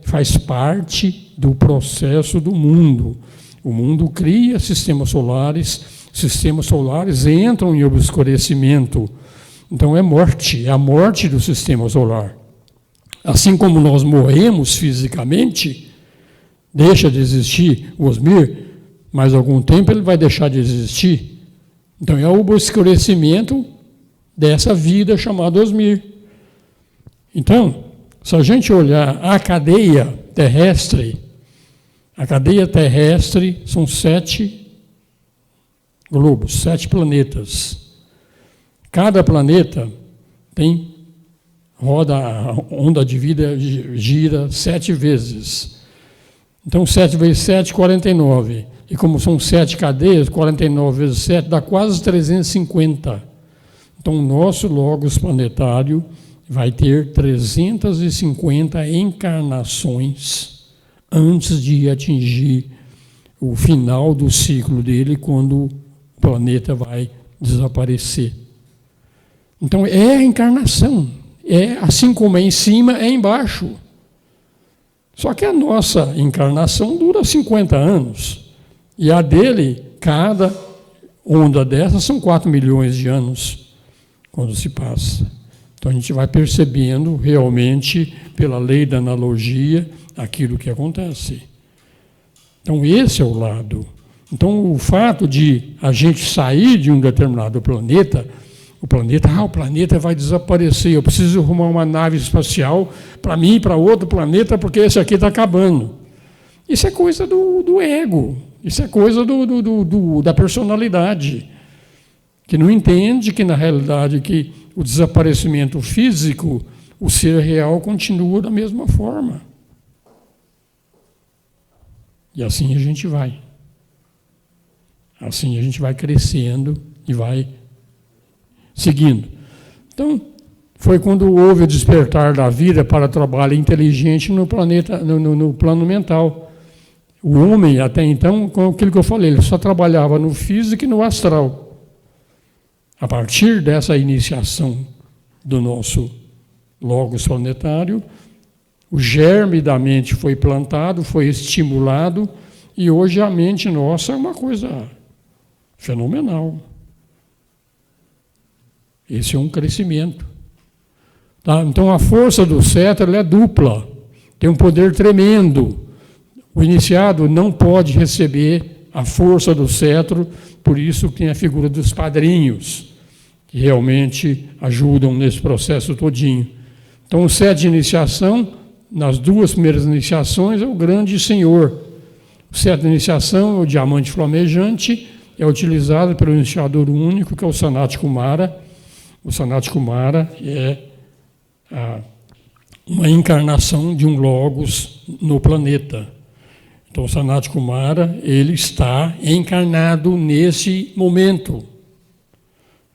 faz parte do processo do mundo. O mundo cria sistemas solares entram em obscurecimento. Então é a morte do sistema solar. Assim como nós morremos fisicamente, deixa de existir o Osmir, mais algum tempo ele vai deixar de existir. Então é o obscurecimento dessa vida chamada Osmir. Então, se a gente olhar a cadeia terrestre são 7 globos, 7 planetas. Cada planeta roda a onda de vida, gira 7 vezes. Então, 7 vezes 7, 49. E como são 7 cadeias, 49 vezes 7 dá quase 350. Então, o nosso Logos planetário vai ter 350 encarnações antes de atingir o final do ciclo dele, quando o planeta vai desaparecer. Então, é a encarnação. Assim como é em cima, é embaixo. Só que a nossa encarnação dura 50 anos. E a dele, cada onda dessas são 4 milhões de anos, quando se passa. Então a gente vai percebendo realmente, pela lei da analogia, aquilo que acontece. Então esse é o lado. Então o fato de a gente sair de um determinado planeta, o planeta vai desaparecer, eu preciso arrumar uma nave espacial para mim, para outro planeta, porque esse aqui está acabando. Isso é coisa do ego, isso é coisa da personalidade, que não entende que, na realidade, que o desaparecimento físico, o ser real continua da mesma forma. E assim a gente vai. Assim a gente vai crescendo e vai seguindo. Então, foi quando houve o despertar da vida para trabalho inteligente no planeta, no plano mental. O homem, até então, com aquilo que eu falei, ele só trabalhava no físico e no astral. A partir dessa iniciação do nosso Logos planetário, o germe da mente foi plantado, foi estimulado, e hoje a mente nossa é uma coisa fenomenal. Esse é um crescimento. Tá? Então a força do cetro é dupla, tem um poder tremendo. O iniciado não pode receber a força do cetro, por isso tem a figura dos padrinhos, que realmente ajudam nesse processo todinho. Então o cetro de iniciação, nas 2 primeiras iniciações, é o grande senhor. O cetro de iniciação é o diamante flamejante, é utilizado pelo iniciador único, que é o Sanat Kumara. O Sanat Kumara é uma encarnação de um Logos no planeta. Então, o Sanat Kumara, ele está encarnado nesse momento.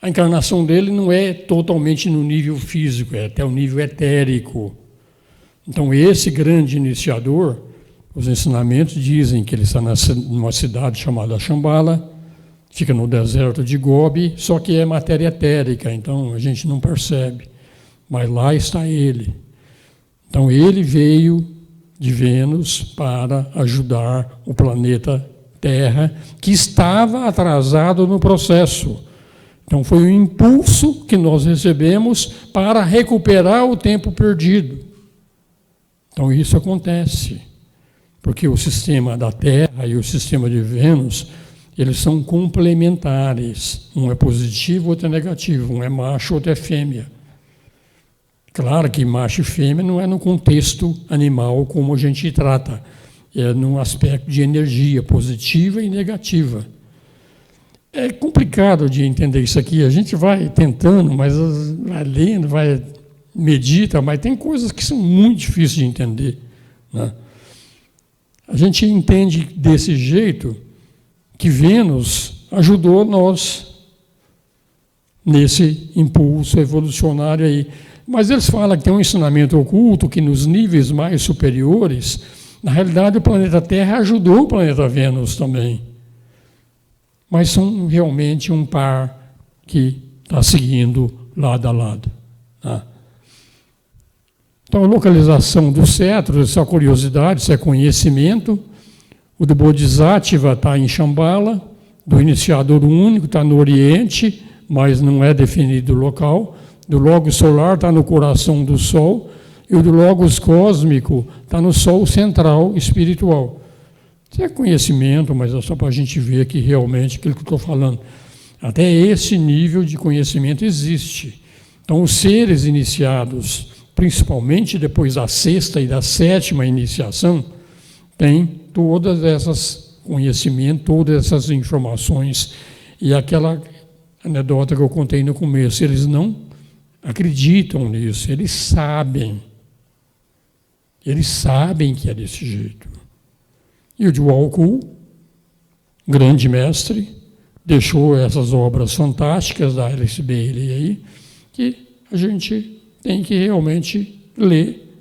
A encarnação dele não é totalmente no nível físico, é até o nível etérico. Então, esse grande iniciador, os ensinamentos dizem que ele está numa cidade chamada Shambhala, fica no deserto de Gobi, só que é matéria etérica, então a gente não percebe. Mas lá está ele. Então, ele veio de Vênus para ajudar o planeta Terra, que estava atrasado no processo. Então, foi um impulso que nós recebemos para recuperar o tempo perdido. Então, isso acontece, porque o sistema da Terra e o sistema de Vênus, eles são complementares. Um é positivo, outro é negativo. Um é macho, outro é fêmea. Claro que macho e fêmea não é no contexto animal como a gente trata. É num aspecto de energia positiva e negativa. É complicado de entender isso aqui. A gente vai tentando, mas vai lendo, vai medita, mas tem coisas que são muito difíceis de entender, né? A gente entende desse jeito que Vênus ajudou nós nesse impulso evolucionário aí. Mas eles falam que tem um ensinamento oculto que nos níveis mais superiores, na realidade o planeta Terra ajudou o planeta Vênus também. Mas são realmente um par que está seguindo lado a lado, tá? Então, a localização do cetro, isso é curiosidade, isso é conhecimento. O do Bodhisattva está em Shambhala, do iniciador único está no Oriente, mas não é definido o local. Do Logos solar está no coração do Sol, e o do Logos cósmico está no Sol central espiritual. Isso é conhecimento, mas é só para a gente ver que realmente aquilo que eu estou falando. Até esse nível de conhecimento existe. Então, os seres iniciados, principalmente depois da sexta e da sétima iniciação, têm todas essas conhecimentos, todas essas informações. E aquela anedota que eu contei no começo, eles não acreditam nisso, eles sabem que é desse jeito. E o Djwhal, grande mestre, deixou essas obras fantásticas da Alice Bailey aí, que a gente tem que realmente ler.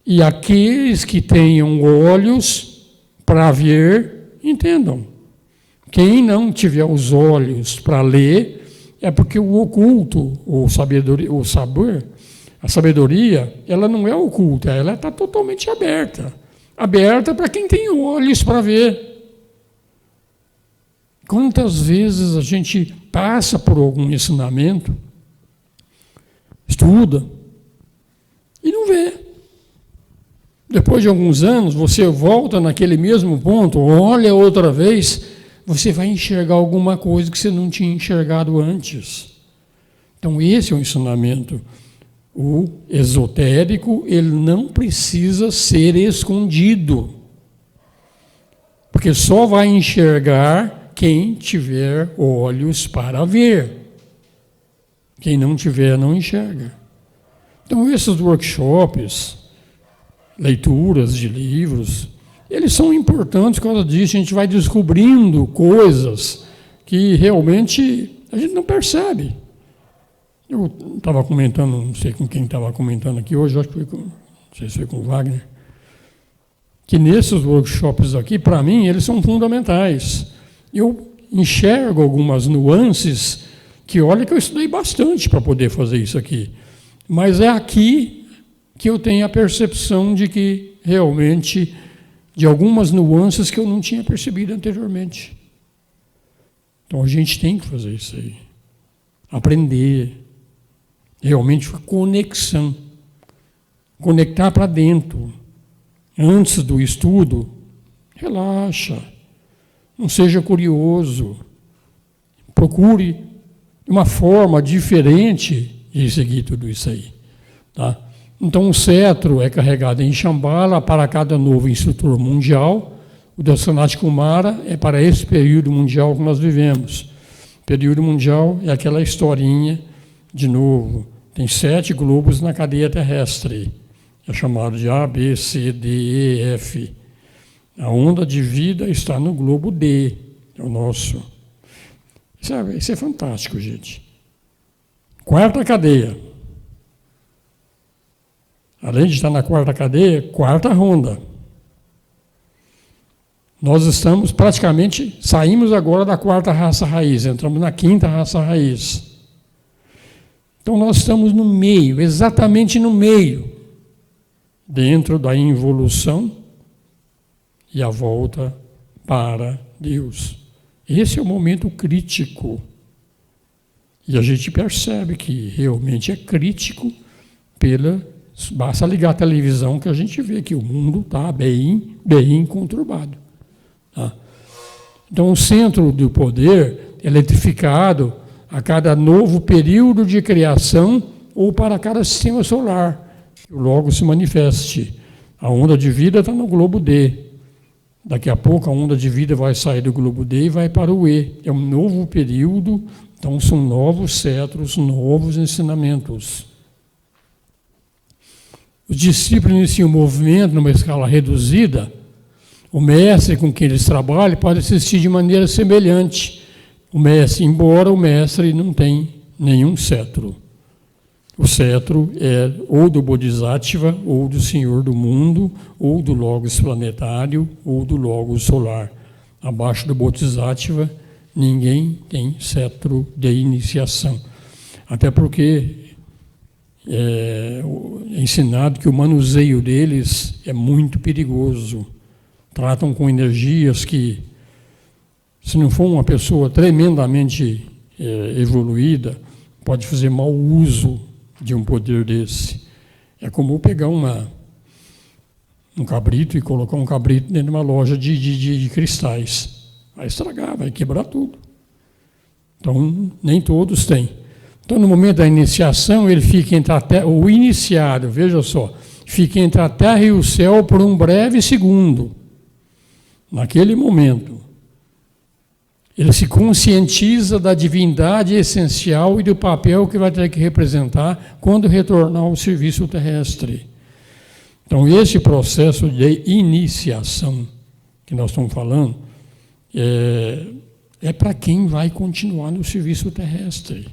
E aqueles que tenham olhos para ver, entendam. Quem não tiver os olhos para ler, é porque o oculto, ou sabedoria, o saber, a sabedoria, ela não é oculta, ela está totalmente aberta. Aberta para quem tem olhos para ver. Quantas vezes a gente passa por algum ensinamento, estuda, e não vê. Depois de alguns anos, você volta naquele mesmo ponto, olha outra vez, você vai enxergar alguma coisa que você não tinha enxergado antes. Então, esse é o ensinamento. O esotérico, ele não precisa ser escondido, porque só vai enxergar quem tiver olhos para ver. Quem não tiver, não enxerga. Então, esses workshops, leituras de livros, eles são importantes por causa disso. A gente vai descobrindo coisas que realmente a gente não percebe. Eu estava comentando, não sei com quem estava comentando aqui hoje, acho que foi não sei se foi com o Wagner, que nesses workshops aqui, para mim, eles são fundamentais. Eu enxergo algumas nuances que, olha, que eu estudei bastante para poder fazer isso aqui. Mas é aqui que eu tenho a percepção de que, realmente, de algumas nuances que eu não tinha percebido anteriormente. Então, a gente tem que fazer isso aí. Aprender. Realmente, conexão. Conectar para dentro. Antes do estudo, relaxa. Não seja curioso. Procure uma forma diferente de seguir tudo isso aí. Tá? Então, o cetro é carregado em Shambhala para cada novo instrutor mundial, O da Sanat Kumara é para esse período mundial que nós vivemos. O período mundial é aquela historinha, de novo, tem 7 globos na cadeia terrestre. É chamado de A, B, C, D, E, F. A onda de vida está no globo D, é o nosso. Isso é fantástico, gente. 4ª cadeia. Além de estar na 4ª cadeia, 4ª ronda. Nós estamos praticamente, saímos agora da 4ª raça raiz, entramos na 5ª raça raiz. Então nós estamos no meio, exatamente no meio, dentro da involução e a volta para Deus. Esse é o momento crítico. E a gente percebe que realmente é crítico basta ligar a televisão que a gente vê que o mundo está bem conturbado. Tá? Então o centro do poder é eletrificado a cada novo período de criação ou para cada sistema solar, que logo se manifeste. A onda de vida está no globo D. Daqui a pouco a onda de vida vai sair do globo D e vai para o E. É um novo período, então são novos cetros, novos ensinamentos. Os discípulos iniciam o movimento numa escala reduzida. O mestre com quem eles trabalham pode assistir de maneira semelhante. O mestre, embora o mestre não tenha nenhum cetro. O cetro é ou do Bodhisattva, ou do Senhor do Mundo, ou do Logos planetário, ou do Logos solar. Abaixo do Bodhisattva, ninguém tem cetro de iniciação. Até porque é ensinado que o manuseio deles é muito perigoso. Tratam com energias que, se não for uma pessoa tremendamente evoluída, pode fazer mau uso de um poder desse. É como pegar um cabrito e colocar um cabrito dentro de uma loja de cristais. Vai estragar, vai quebrar tudo. Então, nem todos têm. Então, no momento da iniciação, ele fica entre a terra, o iniciado, veja só, fica entre a terra e o céu por um breve segundo. Naquele momento, ele se conscientiza da divindade essencial e do papel que vai ter que representar quando retornar ao serviço terrestre. Então, esse processo de iniciação que nós estamos falando é para quem vai continuar no serviço terrestre.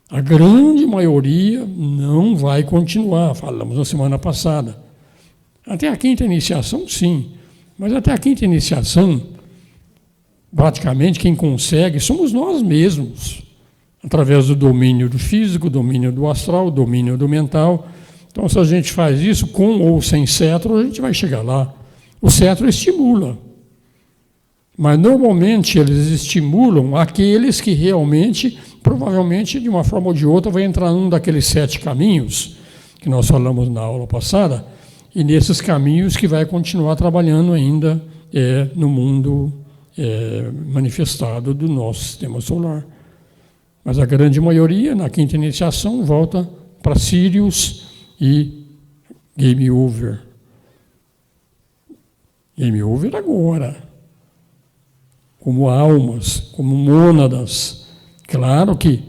A grande maioria não vai continuar, falamos na semana passada. Até a 5ª iniciação, sim, mas até a 5ª iniciação, praticamente quem consegue somos nós mesmos, através do domínio do físico, domínio do astral, domínio do mental. Então, se a gente faz isso com ou sem cetro, a gente vai chegar lá. O cetro estimula, mas normalmente eles estimulam aqueles que realmente, provavelmente, de uma forma ou de outra, vai entrar num daqueles 7 caminhos que nós falamos na aula passada, e nesses caminhos que vai continuar trabalhando ainda no mundo manifestado do nosso sistema solar. Mas a grande maioria, na 5ª iniciação, volta para Sirius e game over. Game over agora. Como almas, como mônadas. Claro que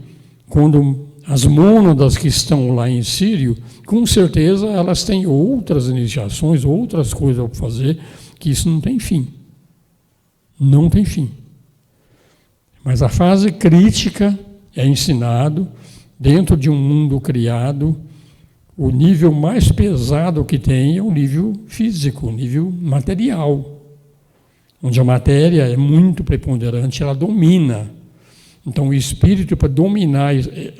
quando as mônadas que estão lá em Sírio, com certeza elas têm outras iniciações, outras coisas para fazer, que isso não tem fim. Não tem fim. Mas a fase crítica é ensinado, dentro de um mundo criado, o nível mais pesado que tem é o nível físico, o nível material, onde a matéria é muito preponderante, ela domina. Então, o espírito, para dominar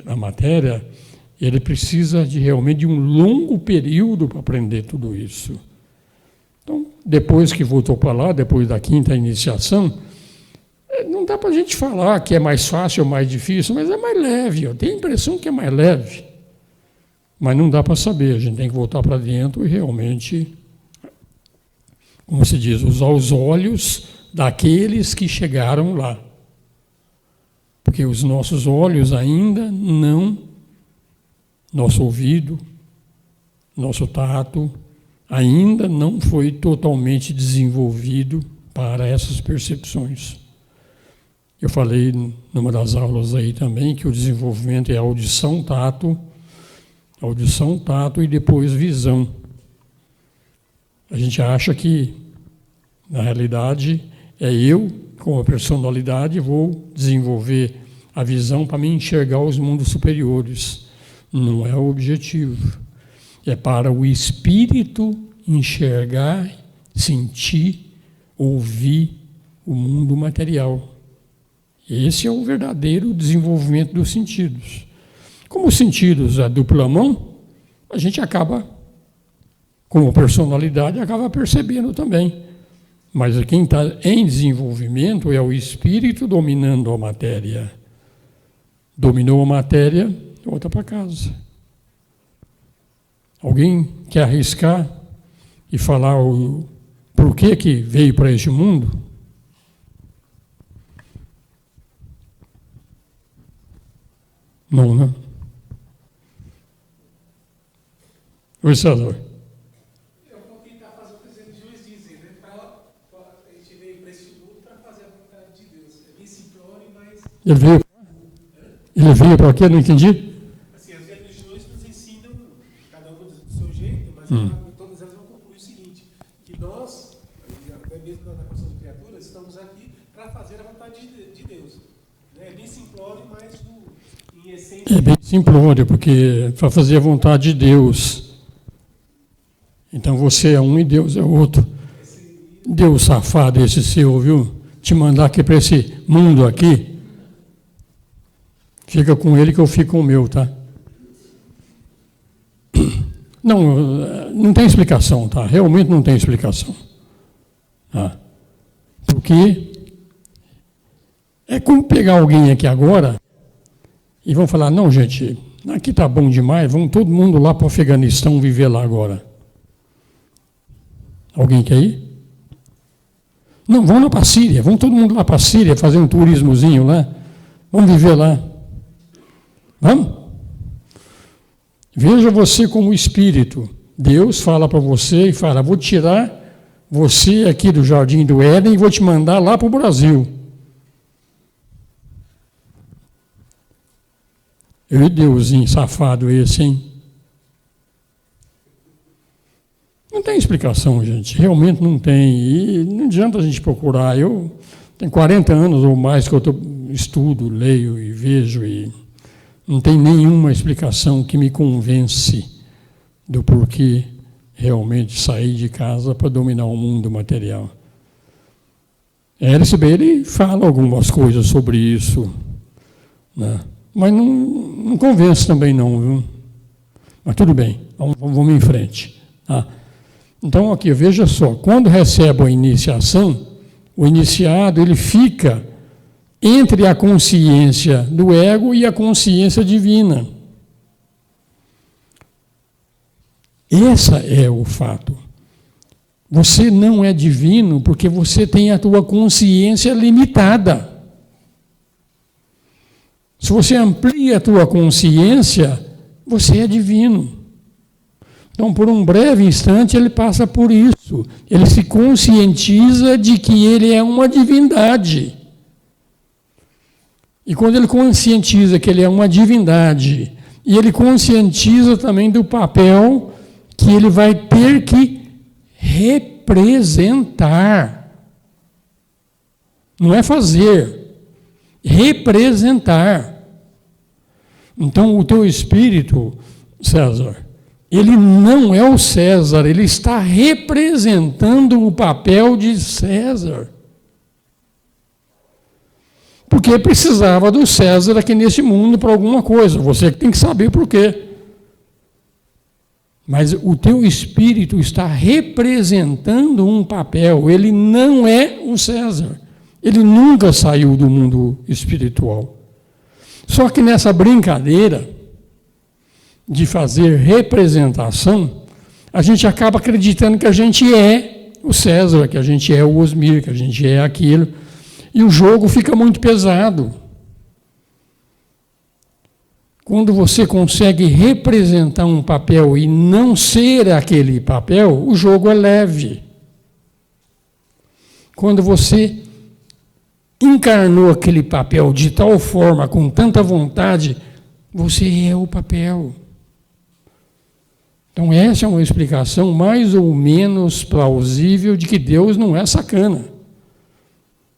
a matéria, ele precisa realmente de um longo período para aprender tudo isso. Então, depois que voltou para lá, depois da 5ª iniciação, não dá para a gente falar que é mais fácil ou mais difícil, mas é mais leve. Eu tenho a impressão que é mais leve. Mas não dá para saber, a gente tem que voltar para dentro e realmente, como se diz, usar os olhos daqueles que chegaram lá. Porque os nossos olhos ainda não, nosso ouvido, nosso tato, ainda não foi totalmente desenvolvido para essas percepções. Eu falei numa das aulas aí também que o desenvolvimento é audição, tato e depois visão. A gente acha que, na realidade, é eu, com a personalidade, vou desenvolver a visão para me enxergar os mundos superiores. Não é o objetivo. É para o espírito enxergar, sentir, ouvir o mundo material. Esse é o verdadeiro desenvolvimento dos sentidos. Como os sentidos é dupla mão, a gente acaba, como personalidade, acaba percebendo também. Mas quem está em desenvolvimento é o espírito dominando a matéria. Dominou a matéria, volta para casa. Alguém quer arriscar e falar o porquê que veio para este mundo? Não, né? Oi, César. Eu vou tentar fazer o que os religiões dizem, né? A gente veio para esse mundo para fazer a vontade de Deus. É bem simplório, mas... Ele veio para quê? Não entendi. Assim, as religiões nos ensinam, cada uma do seu jeito, mas todas elas vão concluir o seguinte, que nós, até mesmo na condição de criaturas, estamos aqui para fazer a vontade de Deus. É bem simplório, mas em essência... É bem simplório, porque para fazer a vontade de Deus... Então você é um e Deus é outro. Deus safado esse seu, viu? Te mandar aqui para esse mundo aqui. Fica com ele que eu fico com o meu, tá? Não tem explicação, tá? Realmente não tem explicação. Tá? Porque é como pegar alguém aqui agora e vão falar, não, gente, aqui tá bom demais, vamos todo mundo lá para o Afeganistão viver lá agora. Alguém quer ir? Não, vamos lá para a Síria, vamos todo mundo lá para a Síria fazer um turismozinho lá. Vamos viver lá. Vamos? Veja você como espírito. Deus fala para você e fala, vou tirar você aqui do Jardim do Éden e vou te mandar lá para o Brasil. Eu e Deusinho safado esse, hein? Não tem explicação, gente. Realmente não tem. E não adianta a gente procurar. Eu tenho 40 anos ou mais que eu estudo, leio e vejo e não tem nenhuma explicação que me convence do porquê realmente sair de casa para dominar o mundo material. LCB, ele fala algumas coisas sobre isso, né? Mas não convence também não, viu? Mas tudo bem, vamos em frente, tá? Então, aqui, veja só, quando recebe a iniciação, o iniciado ele fica entre a consciência do ego e a consciência divina. Esse é o fato. Você não é divino porque você tem a tua consciência limitada. Se você amplia a tua consciência, você é divino. Então, por um breve instante, ele passa por isso. Ele se conscientiza de que ele é uma divindade. E quando ele conscientiza que ele é uma divindade, e ele conscientiza também do papel que ele vai ter que representar. Não é fazer, representar. Então, o teu espírito, César, ele não é o César, ele está representando o papel de César. Porque precisava do César aqui nesse mundo para alguma coisa. Você que tem que saber por quê. Mas o teu espírito está representando um papel. Ele não é o César. Ele nunca saiu do mundo espiritual. Só que nessa brincadeira de fazer representação, a gente acaba acreditando que a gente é o César, que a gente é o Osmir, que a gente é aquilo. E o jogo fica muito pesado. Quando você consegue representar um papel e não ser aquele papel, o jogo é leve. Quando você encarnou aquele papel de tal forma, com tanta vontade, você é o papel. Então essa é uma explicação mais ou menos plausível de que Deus não é sacana.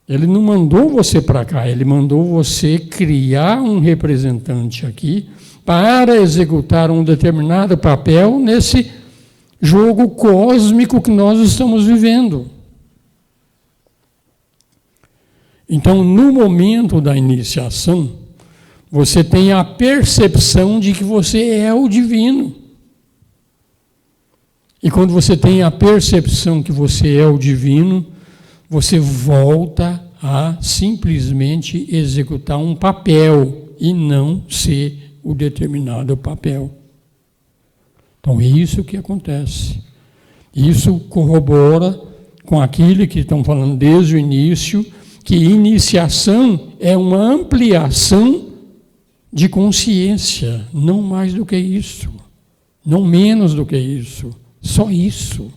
Ele não mandou você para cá, ele mandou você criar um representante aqui para executar um determinado papel nesse jogo cósmico que nós estamos vivendo. Então, no momento da iniciação, você tem a percepção de que você é o divino. E quando você tem a percepção que você é o divino, você volta a simplesmente executar um papel e não ser o determinado papel. Então, é isso que acontece. Isso corrobora com aquilo que estão falando desde o início, que iniciação é uma ampliação de consciência, não mais do que isso, não menos do que isso, só isso.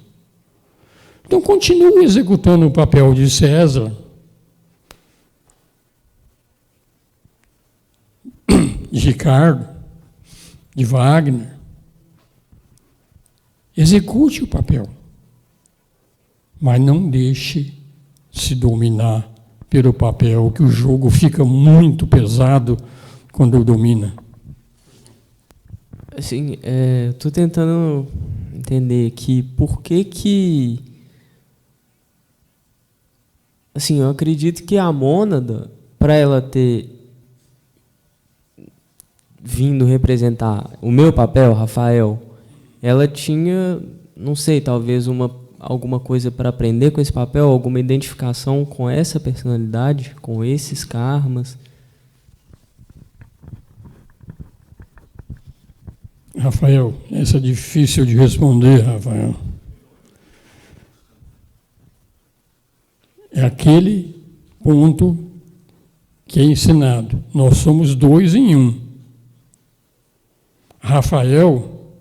Então, continue executando o papel de César, de Ricardo, de Wagner. Execute o papel, mas não deixe se dominar pelo papel, que o jogo fica muito pesado quando domina. Assim, estou tentando entender aqui por que assim, eu acredito que a mônada, para ela ter vindo representar o meu papel, Rafael, ela tinha, não sei, talvez alguma coisa para aprender com esse papel, alguma identificação com essa personalidade, com esses karmas. Rafael, essa é difícil de responder, Rafael. É aquele ponto que é ensinado. Nós somos dois em um. Rafael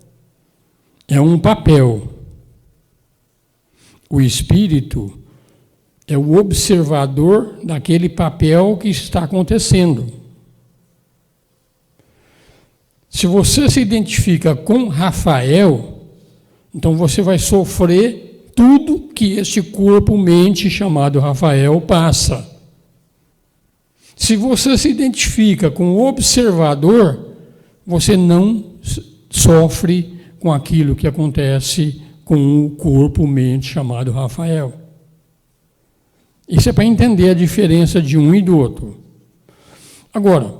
é um papel. O espírito é o observador daquele papel que está acontecendo. Se você se identifica com Rafael, então você vai sofrer tudo que este corpo-mente chamado Rafael passa. Se você se identifica com o observador, você não sofre com aquilo que acontece com o corpo-mente chamado Rafael. Isso é para entender a diferença de um e do outro. Agora,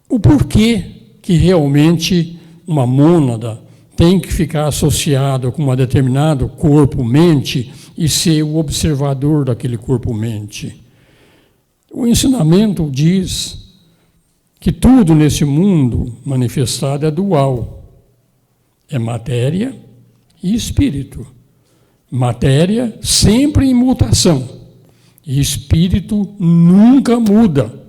o porquê que realmente uma mônada tem que ficar associada com um determinado corpo-mente e ser o observador daquele corpo-mente? O ensinamento diz que tudo nesse mundo manifestado é dual. É matéria e espírito. Matéria sempre em mutação. E espírito nunca muda.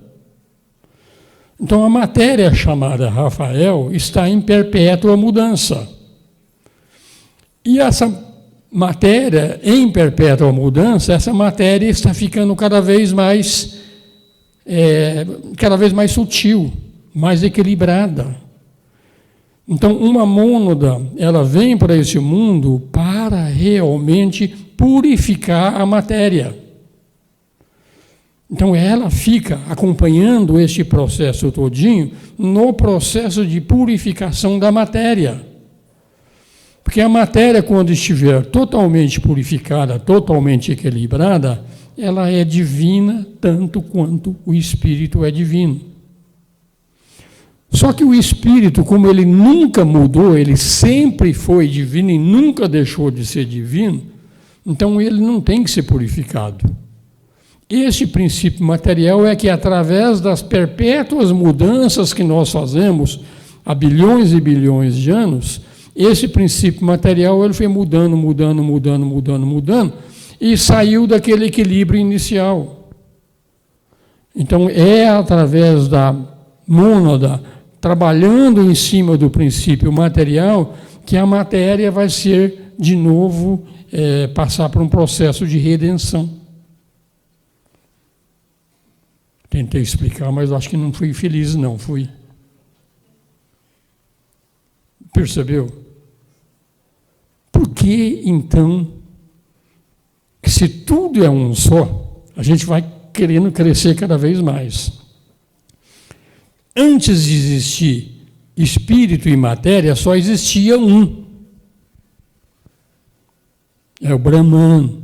Então a matéria chamada Rafael está em perpétua mudança. E essa matéria em perpétua mudança, essa matéria está ficando cada vez mais sutil, mais equilibrada. Então, uma mônada, ela vem para esse mundo para realmente purificar a matéria. Então, ela fica acompanhando este processo todinho no processo de purificação da matéria. Porque a matéria, quando estiver totalmente purificada, totalmente equilibrada, ela é divina tanto quanto o espírito é divino. Só que o espírito, como ele nunca mudou, ele sempre foi divino e nunca deixou de ser divino, então ele não tem que ser purificado. Este princípio material é que, através das perpétuas mudanças que nós fazemos há bilhões e bilhões de anos, esse princípio material ele foi mudando, e saiu daquele equilíbrio inicial. Então, é através da mônada trabalhando em cima do princípio material, que a matéria vai ser, de novo, passar por um processo de redenção. Tentei explicar, mas acho que não fui feliz, não fui. Percebeu? Por que, então, que se tudo é um só, a gente vai querendo crescer cada vez mais? Antes de existir espírito e matéria, só existia um. É o Brahman.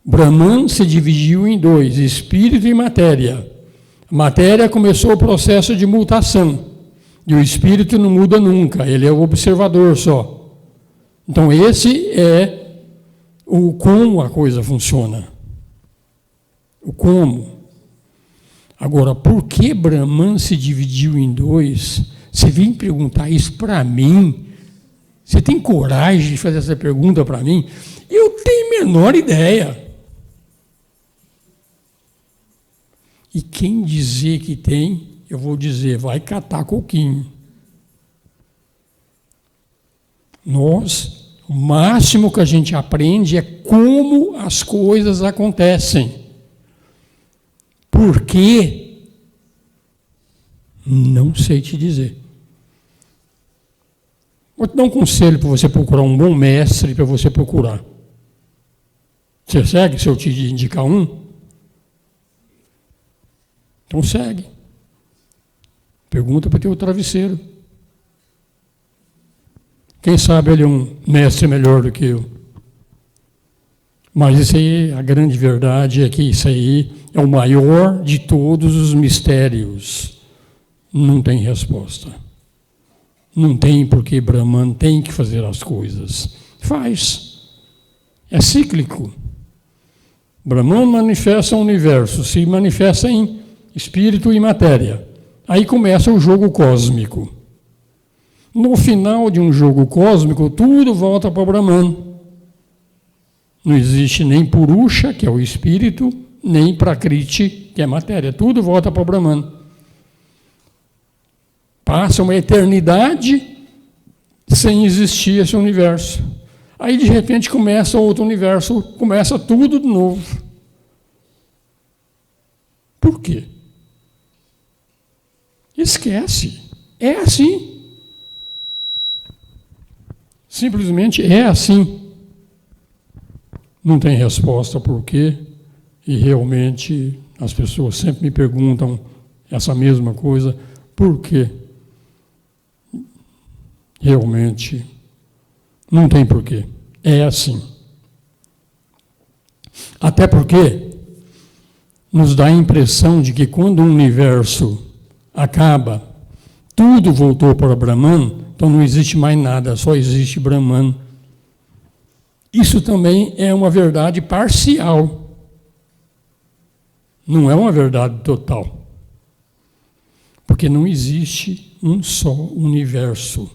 Brahman se dividiu em dois, espírito e matéria. A matéria começou o processo de mutação. E o espírito não muda nunca, ele é o observador só. Então, esse é o como a coisa funciona. O como. Agora, por que Brahman se dividiu em dois? Você vem perguntar isso para mim? Você tem coragem de fazer essa pergunta para mim? Eu tenho a menor ideia. E quem dizer que tem, eu vou dizer, vai catar coquinho. Nós, o máximo que a gente aprende é como as coisas acontecem. Por quê? Não sei te dizer. Vou te dar um conselho para você procurar um bom mestre para você procurar. Você segue se eu te indicar um? Então segue. Pergunta para o teu travesseiro. Quem sabe ele é um mestre melhor do que eu. Mas isso aí, a grande verdade é que isso aí é o maior de todos os mistérios. Não tem resposta. Não tem porque Brahman tem que fazer as coisas. Faz. É cíclico. Brahman manifesta o universo, se manifesta em espírito e matéria. Aí começa o jogo cósmico. No final de um jogo cósmico, tudo volta para Brahman. Não existe nem Purusha, que é o espírito, nem Prakriti, que é matéria. Tudo volta para Brahman. Passa uma eternidade sem existir esse universo. Aí, de repente, começa outro universo, começa tudo de novo. Por quê? Esquece. É assim. Simplesmente é assim. Não tem resposta por quê. E realmente as pessoas sempre me perguntam essa mesma coisa. Por quê? Realmente não tem porquê. É assim. Até porque nos dá a impressão de que quando um universo acaba, tudo voltou para Brahman, então não existe mais nada, só existe Brahman. Isso também é uma verdade parcial. Não é uma verdade total. Porque não existe um só universo.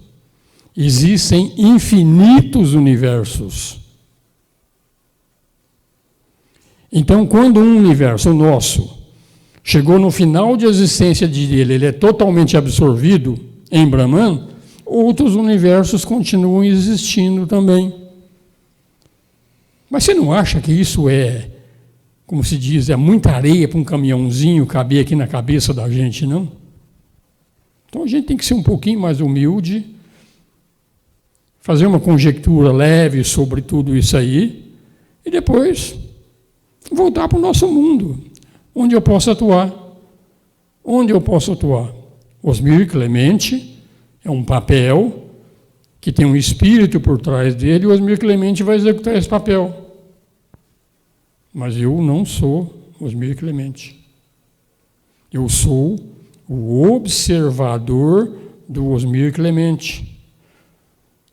Existem infinitos universos. Então, quando um universo nosso chegou no final de existência dele, ele é totalmente absorvido em Brahman, outros universos continuam existindo também. Mas você não acha que isso é, como se diz, é muita areia para um caminhãozinho caber aqui na cabeça da gente, não? Então a gente tem que ser um pouquinho mais humilde, fazer uma conjectura leve sobre tudo isso aí, e depois voltar para o nosso mundo, onde eu posso atuar. Onde eu posso atuar? Osmir Clemente é um papel que tem um espírito por trás dele, e Osmir Clemente vai executar esse papel. Mas eu não sou Osmir Clemente. Eu sou o observador do Osmir Clemente.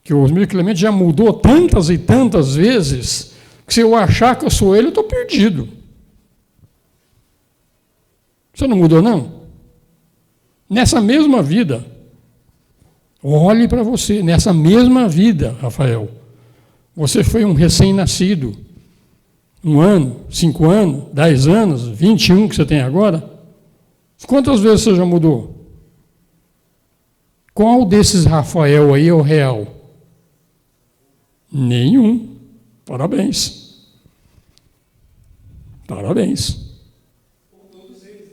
Que o Osmir Clemente já mudou tantas e tantas vezes que se eu achar que eu sou ele, eu estou perdido. Você não mudou, não? Nessa mesma vida, olhe para você, nessa mesma vida, Rafael, você foi um recém-nascido, 1 ano, 5 anos, 10 anos, 21 que você tem agora, Quantas vezes você já mudou? Qual desses Rafael aí é o real? Nenhum. Parabéns. Parabéns. Todos eles,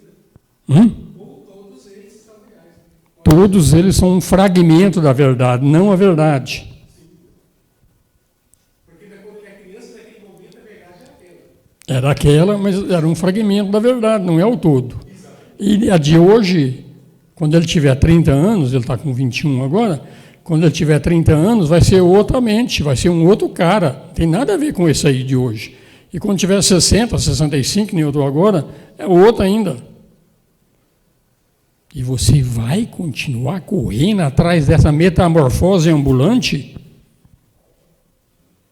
né? Todos eles são reais. Todos eles são um fragmento da verdade, não a verdade. Porque quando ele é criança, naquele momento, a verdade é aquela. Era aquela, mas era um fragmento da verdade, não é o todo. E a de hoje, quando ele tiver 30 anos, ele está com 21 agora, quando ele tiver 30 anos, vai ser outra mente, vai ser um outro cara. Não tem nada a ver com esse aí de hoje. E quando tiver 60, 65, nem eu estou agora, é outro ainda. E você vai continuar correndo atrás dessa metamorfose ambulante?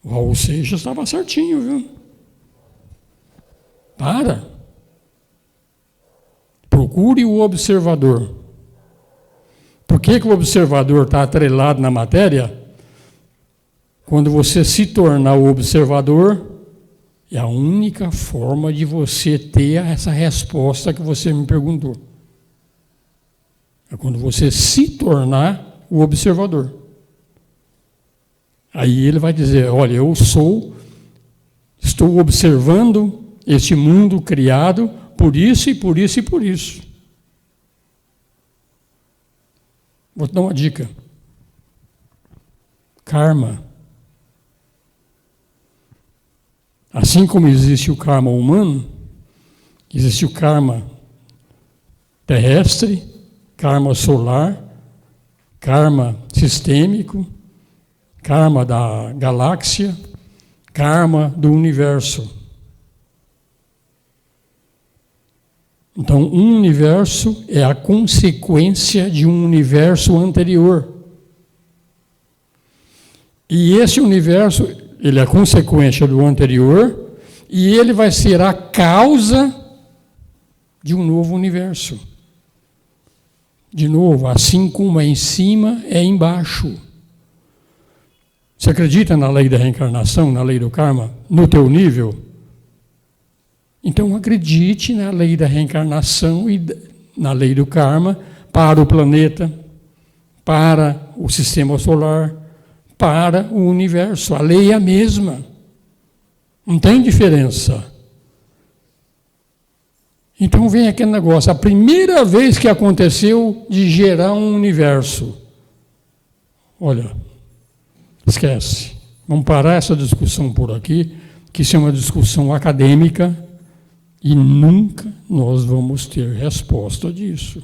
O Raul Seixas estava certinho, viu? Para. Procure o observador. Por que o observador está atrelado na matéria? Quando você se tornar o observador, é a única forma de você ter essa resposta que você me perguntou. É quando você se tornar o observador. Aí ele vai dizer, olha, eu estou observando este mundo criado por isso e por isso e por isso. Vou te dar uma dica. Karma. Assim como existe o karma humano, existe o karma terrestre, karma solar, karma sistêmico, karma da galáxia, karma do universo. Então, um universo é a consequência de um universo anterior. E esse universo, ele é a consequência do anterior, e ele vai ser a causa de um novo universo. De novo, assim como é em cima, é embaixo. Você acredita na lei da reencarnação, na lei do karma, no teu nível? Então acredite na lei da reencarnação e na lei do karma para o planeta, para o sistema solar, para o universo. A lei é a mesma. Não tem diferença. Então vem aquele negócio, a primeira vez que aconteceu de gerar um universo. Olha, esquece. Vamos parar essa discussão por aqui, que isso é uma discussão acadêmica, e nunca nós vamos ter resposta disso.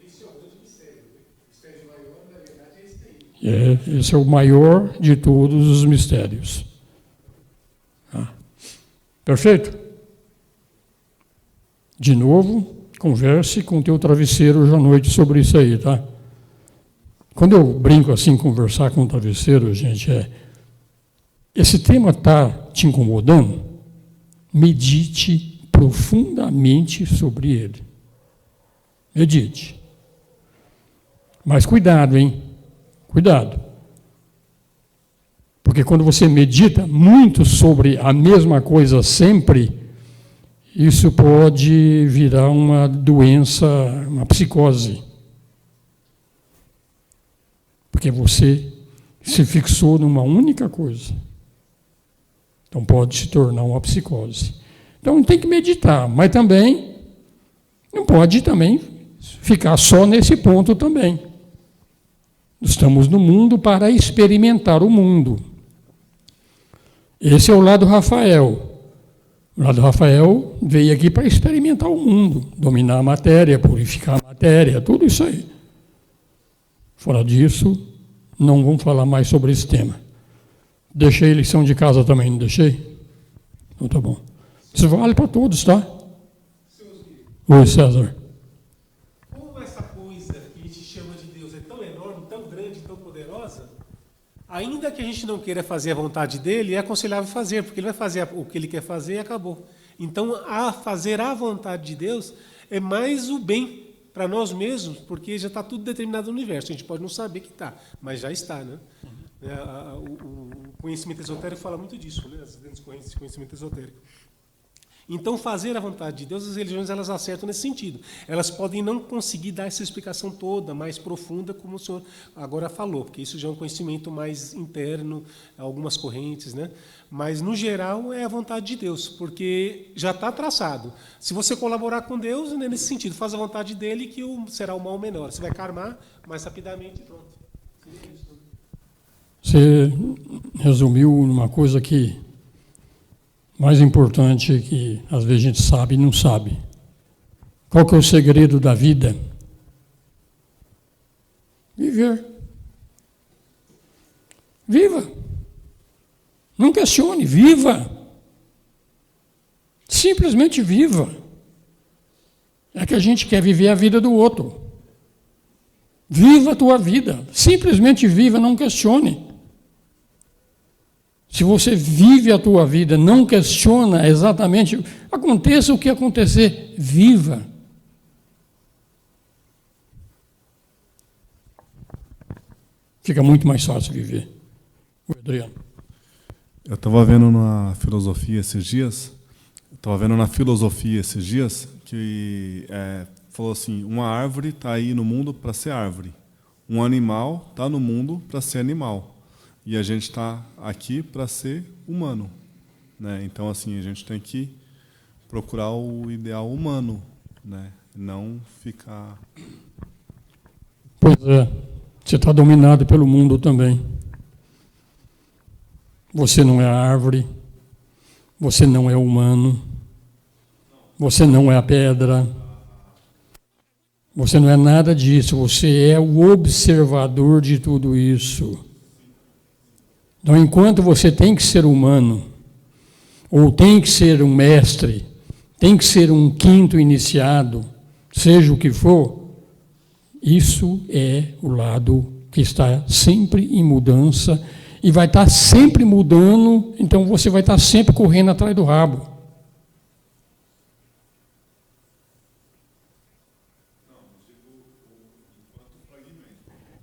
Esse é o grande mistério. O mistério maior, na verdade, é esse aí. Esse é o maior de todos os mistérios. Perfeito? De novo, converse com o teu travesseiro hoje à noite sobre isso aí, tá? Quando eu brinco assim, conversar com o travesseiro, gente, esse tema está te incomodando? Medite profundamente sobre ele. Medite. Mas cuidado, hein? Cuidado. Porque quando você medita muito sobre a mesma coisa sempre, isso pode virar uma doença, uma psicose. Porque você se fixou numa única coisa. Então pode se tornar uma psicose. Então tem que meditar, mas também não pode também ficar só nesse ponto também. Estamos no mundo para experimentar o mundo. Esse é o lado Rafael. O lado Rafael veio aqui para experimentar o mundo, dominar a matéria, purificar a matéria, tudo isso aí. Fora disso, não vamos falar mais sobre esse tema. Deixei lição de casa também, não deixei? Então tá bom. Isso vale para todos, tá? Oi, César. Como essa coisa que a gente chama de Deus é tão enorme, tão grande, tão poderosa, ainda que a gente não queira fazer a vontade dele, é aconselhável fazer, porque ele vai fazer o que ele quer fazer e acabou. Então, fazer a vontade de Deus é mais o bem para nós mesmos, porque já está tudo determinado no universo. A gente pode não saber que está, mas já está, né? O conhecimento esotérico fala muito disso, né? As grandes correntes de conhecimento esotérico. Então, fazer a vontade de Deus, as religiões elas acertam nesse sentido. Elas podem não conseguir dar essa explicação toda, mais profunda, como o senhor agora falou, porque isso já é um conhecimento mais interno, algumas correntes, né? Mas, no geral, é a vontade de Deus, porque já está traçado. Se você colaborar com Deus, né, nesse sentido, faz a vontade dele que será o mal menor. Você vai karmar mais rapidamente e pronto. Você resumiu numa coisa que mais importante que às vezes a gente sabe e não sabe. Qual que é o segredo da vida? Viver. Viva. Não questione, viva. Simplesmente viva. É que a gente quer viver a vida do outro. Viva a tua vida. Simplesmente viva, não questione. Se você vive a tua vida, não questiona exatamente, aconteça o que acontecer, viva. Fica muito mais fácil viver. Adriano. Eu estava vendo na filosofia esses dias, que falou assim, uma árvore está aí no mundo para ser árvore, um animal está no mundo para ser animal. E a gente está aqui para ser humano, né? Então, assim, a gente tem que procurar o ideal humano, né? Não ficar... Pois é, você está dominado pelo mundo também. Você não é a árvore, você não é humano, você não é a pedra, você não é nada disso, você é o observador de tudo isso. Então, enquanto você tem que ser humano, ou tem que ser um mestre, tem que ser um quinto iniciado, seja o que for, isso é o lado que está sempre em mudança e vai estar sempre mudando, então você vai estar sempre correndo atrás do rabo.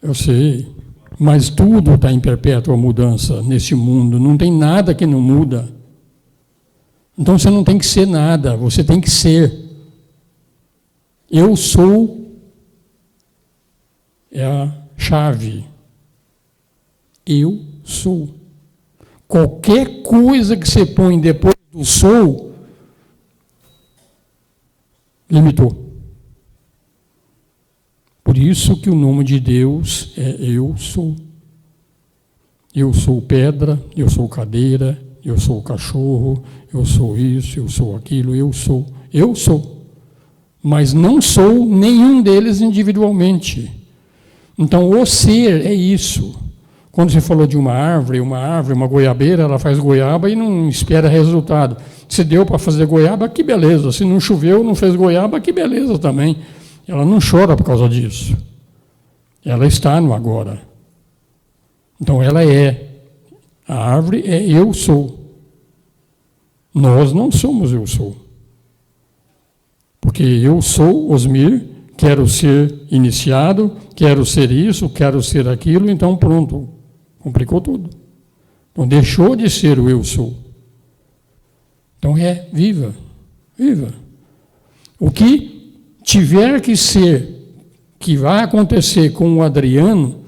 Eu sei. Mas tudo está em perpétua mudança nesse mundo, não tem nada que não muda. Então você não tem que ser nada, você tem que ser. Eu sou é a chave. Eu sou. Qualquer coisa que você põe depois do sou, limitou. Por isso que o nome de Deus é Eu Sou. Eu sou pedra, eu sou cadeira, eu sou cachorro, eu sou isso, eu sou aquilo, eu sou. Eu sou. Mas não sou nenhum deles individualmente. Então, o ser é isso. Quando você falou de uma árvore, uma goiabeira, ela faz goiaba e não espera resultado. Se deu para fazer goiaba, que beleza. Se não choveu, não fez goiaba, que beleza também. Ela não chora por causa disso. Ela está no agora. Então, ela é. A árvore é eu sou. Nós não somos eu sou. Porque eu sou Osmir, quero ser iniciado, quero ser isso, quero ser aquilo, então pronto. Complicou tudo. Então, deixou de ser o eu sou. Então, viva. Viva. O que tiver que ser, que vai acontecer com o Adriano,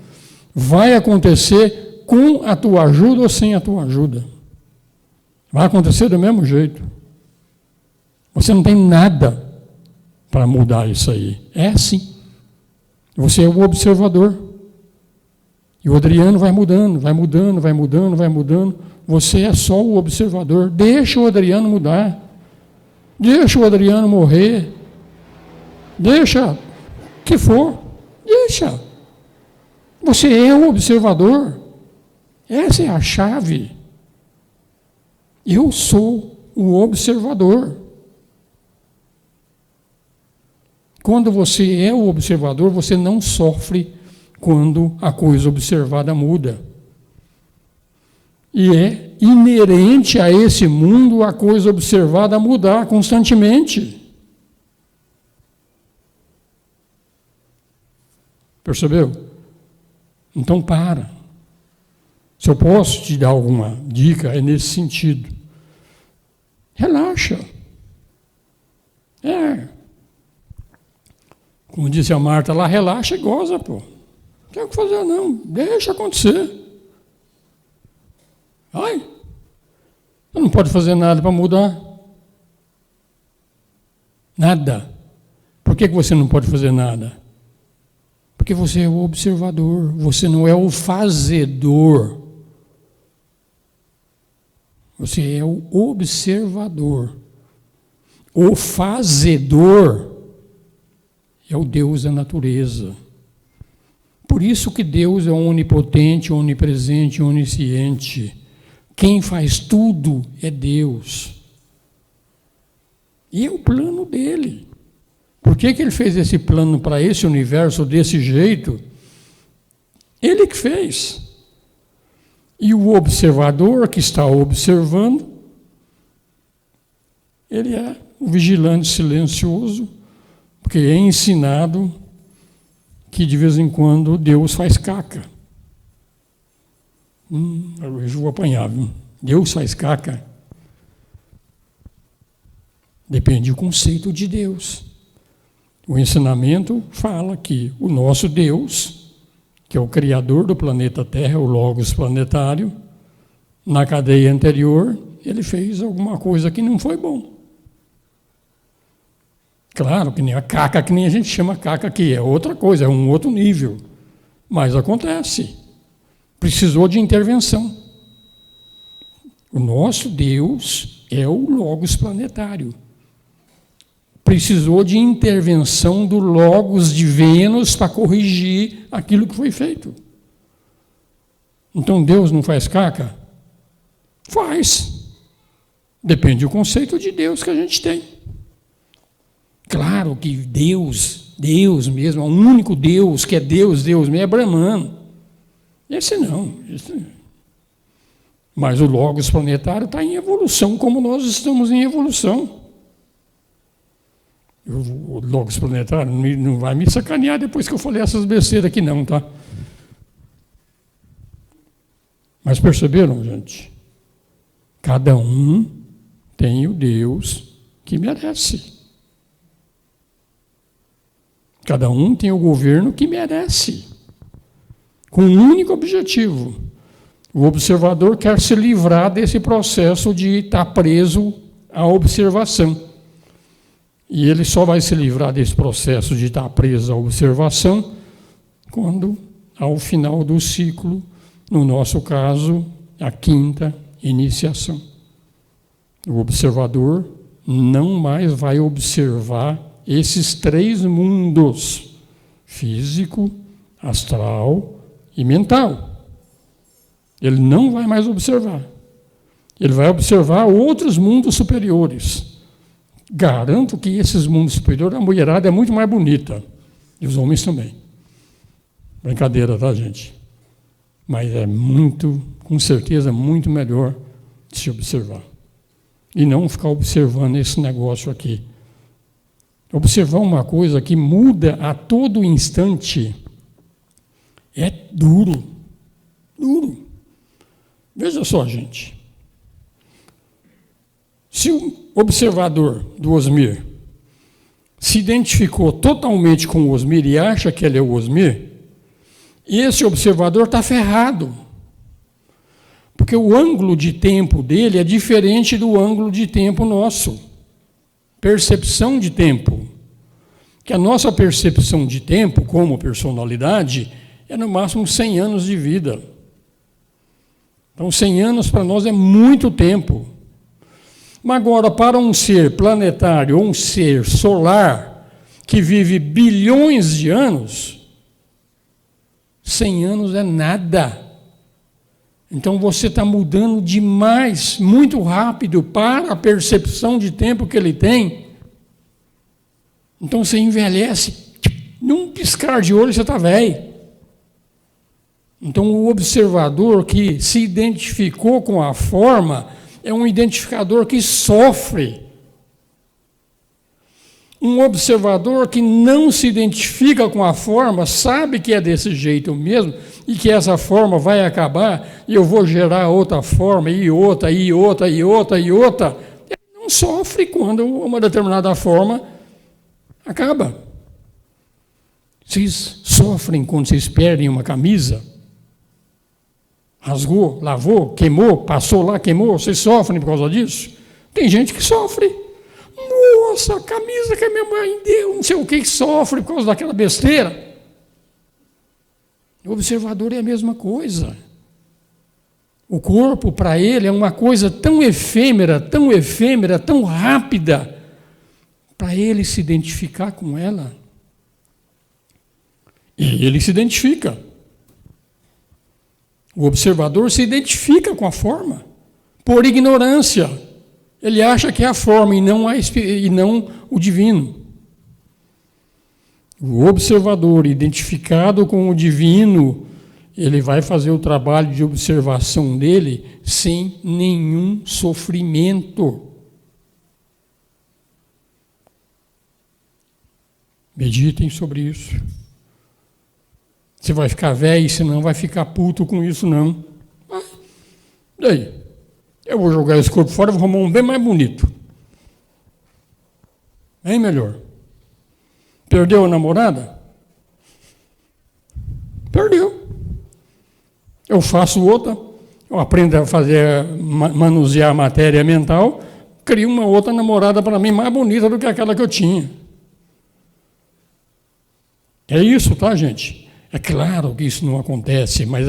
vai acontecer com a tua ajuda ou sem a tua ajuda. Vai acontecer do mesmo jeito. Você não tem nada para mudar isso aí. É assim. Você é o observador. E o Adriano vai mudando, vai mudando, vai mudando, vai mudando. Você é só o observador. Deixa o Adriano mudar. Deixa o Adriano morrer. Deixa o que for, deixa. Você é o observador. Essa é a chave. Eu sou o observador. Quando você é o observador, você não sofre quando a coisa observada muda. E é inerente a esse mundo a coisa observada mudar constantemente. Percebeu? Então para. Se eu posso te dar alguma dica, é nesse sentido. Relaxa. Como disse a Marta lá, relaxa e goza, pô. Não tem o que fazer, não. Deixa acontecer. Ai, você não pode fazer nada para mudar. Nada. Por que você não pode fazer nada? Porque você é o observador, você não é o fazedor. Você é o observador. O fazedor é o Deus da natureza. Por isso que Deus é onipotente, onipresente, onisciente. Quem faz tudo é Deus. E é o plano dele. Por que ele fez esse plano para esse universo desse jeito? Ele que fez. E o observador que está observando, ele é o vigilante silencioso, porque é ensinado que de vez em quando Deus faz caca. Eu vou apanhar, viu? Deus faz caca. Depende do conceito de Deus. O ensinamento fala que o nosso Deus, que é o Criador do planeta Terra, o Logos planetário, na cadeia anterior, ele fez alguma coisa que não foi bom. Claro que nem a caca, que nem a gente chama caca aqui, é outra coisa, é um outro nível. Mas acontece. Precisou de intervenção. O nosso Deus é o Logos planetário. Precisou de intervenção do Logos de Vênus para corrigir aquilo que foi feito. Então Deus não faz caca? Faz. Depende do conceito de Deus que a gente tem. Claro que Deus mesmo, o único Deus que é Deus mesmo, é Brahman. Esse não. Mas o Logos planetário está em evolução, como nós estamos em evolução. O Logos planetário não vai me sacanear depois que eu falei essas besteiras aqui não, tá? Mas perceberam, gente? Cada um tem o Deus que merece. Cada um tem o governo que merece. Com um único objetivo. O observador quer se livrar desse processo de estar preso à observação. E ele só vai se livrar desse processo de estar preso à observação quando, ao final do ciclo, no nosso caso, a quinta iniciação. O observador não mais vai observar esses três mundos, físico, astral e mental. Ele não vai mais observar. Ele vai observar outros mundos superiores. Garanto que esses mundos superiores, a mulherada é muito mais bonita. E os homens também. Brincadeira, tá, gente? Mas é muito, com certeza, muito melhor de se observar. E não ficar observando esse negócio aqui. Observar uma coisa que muda a todo instante é duro. Duro. Veja só, gente. Se o observador do Osmir se identificou totalmente com o Osmir e acha que ele é o Osmir, esse observador está ferrado. Porque o ângulo de tempo dele é diferente do ângulo de tempo nosso. Percepção de tempo. Que a nossa percepção de tempo, como personalidade, é no máximo 100 anos de vida. Então, 100 anos para nós é muito tempo. Mas agora, para um ser planetário ou um ser solar que vive bilhões de anos, 100 anos é nada. Então você está mudando demais, muito rápido, para a percepção de tempo que ele tem. Então você envelhece, num piscar de olho você está velho. Então o observador que se identificou com a forma é um identificador que sofre. Um observador que não se identifica com a forma, sabe que é desse jeito mesmo, e que essa forma vai acabar, e eu vou gerar outra forma, e outra, e outra, e outra, e outra. Ele não sofre quando uma determinada forma Acaba. Vocês sofrem quando vocês perdem uma camisa? Rasgou, lavou, queimou, passou lá, queimou. Vocês sofrem por causa disso? Tem gente que sofre. Nossa, a camisa que a minha mãe deu, não sei o que sofre por causa daquela besteira. O observador é a mesma coisa. O corpo, para ele, é uma coisa tão efêmera, tão rápida, para ele se identificar com ela. E ele se identifica. O observador se identifica com a forma, por ignorância. Ele acha que é a forma e não o divino. O observador, identificado com o divino, ele vai fazer o trabalho de observação dele sem nenhum sofrimento. Meditem sobre isso. Você vai ficar velho, você não vai ficar puto com isso, não. Daí, eu vou jogar esse corpo fora e vou arrumar um bem mais bonito. Bem melhor. Perdeu a namorada? Perdeu. Eu faço outra, eu aprendo a manusear a matéria mental, crio uma outra namorada para mim mais bonita do que aquela que eu tinha. É isso, tá, gente? É claro que isso não acontece, mas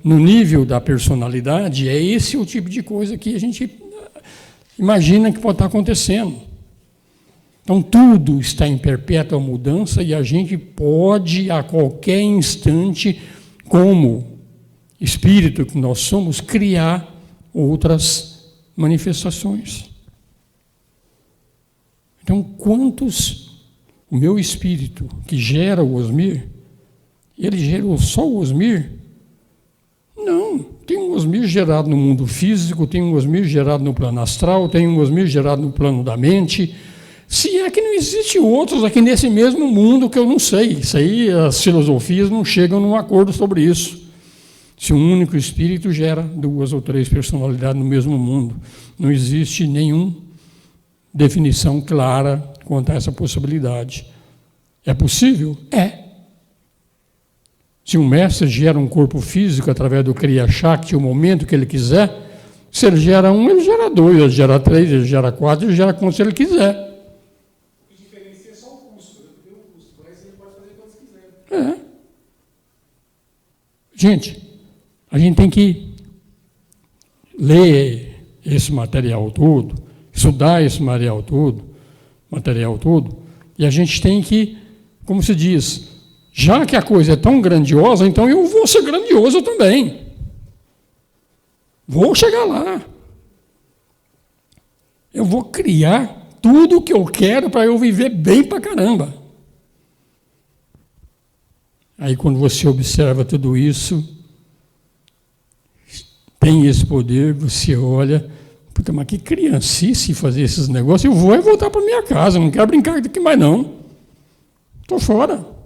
no nível da personalidade, é esse o tipo de coisa que a gente imagina que pode estar acontecendo. Então, tudo está em perpétua mudança e a gente pode, a qualquer instante, como espírito que nós somos, criar outras manifestações. Então, o meu espírito que gera o Osmir, ele gerou só o Osmir? Não, tem um Osmir gerado no mundo físico, tem um Osmir gerado no plano astral, tem um Osmir gerado no plano da mente. Se é que não existe outros aqui nesse mesmo mundo que eu não sei. Isso aí, as filosofias não chegam num acordo sobre isso. Se um único espírito gera 2 ou 3 personalidades no mesmo mundo, não existe nenhuma definição clara quanto a essa possibilidade. É possível? É. Se um mestre gera um corpo físico através do Kriya Shakti, o momento que ele quiser, se ele gera 1, ele gera 2, ele gera 3, ele gera 4, ele gera quantos ele quiser. O que diferencia é só o custo, né? O custo, mas ele pode fazer quantos quiser. É. Gente, a gente tem que ler esse material todo, estudar esse material todo, e a gente tem que, como se diz, já que a coisa é tão grandiosa, então eu vou ser grandioso também. Vou chegar lá. Eu vou criar tudo o que eu quero para eu viver bem pra caramba. Aí quando você observa tudo isso, tem esse poder, você olha, puta, mas que criancice fazer esses negócios, eu vou voltar para minha casa, não quero brincar aqui mais não. Estou fora.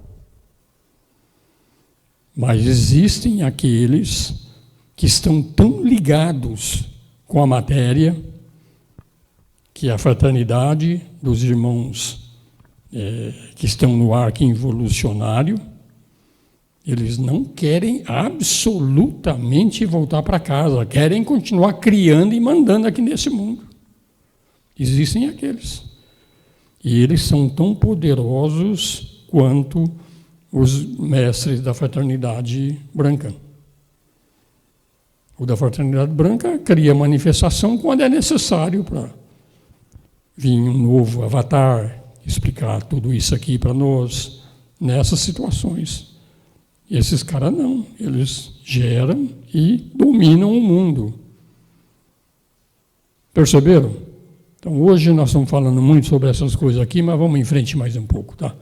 Mas existem aqueles que estão tão ligados com a matéria, que é a fraternidade dos irmãos que estão no arco involucionário, eles não querem absolutamente voltar para casa, querem continuar criando e mandando aqui nesse mundo. Existem aqueles. E eles são tão poderosos quanto os mestres da fraternidade branca. O da fraternidade branca cria manifestação quando é necessário para vir um novo avatar, explicar tudo isso aqui para nós, nessas situações. Esses caras não, eles geram e dominam o mundo. Perceberam? Então, hoje nós estamos falando muito sobre essas coisas aqui, mas vamos em frente mais um pouco, tá?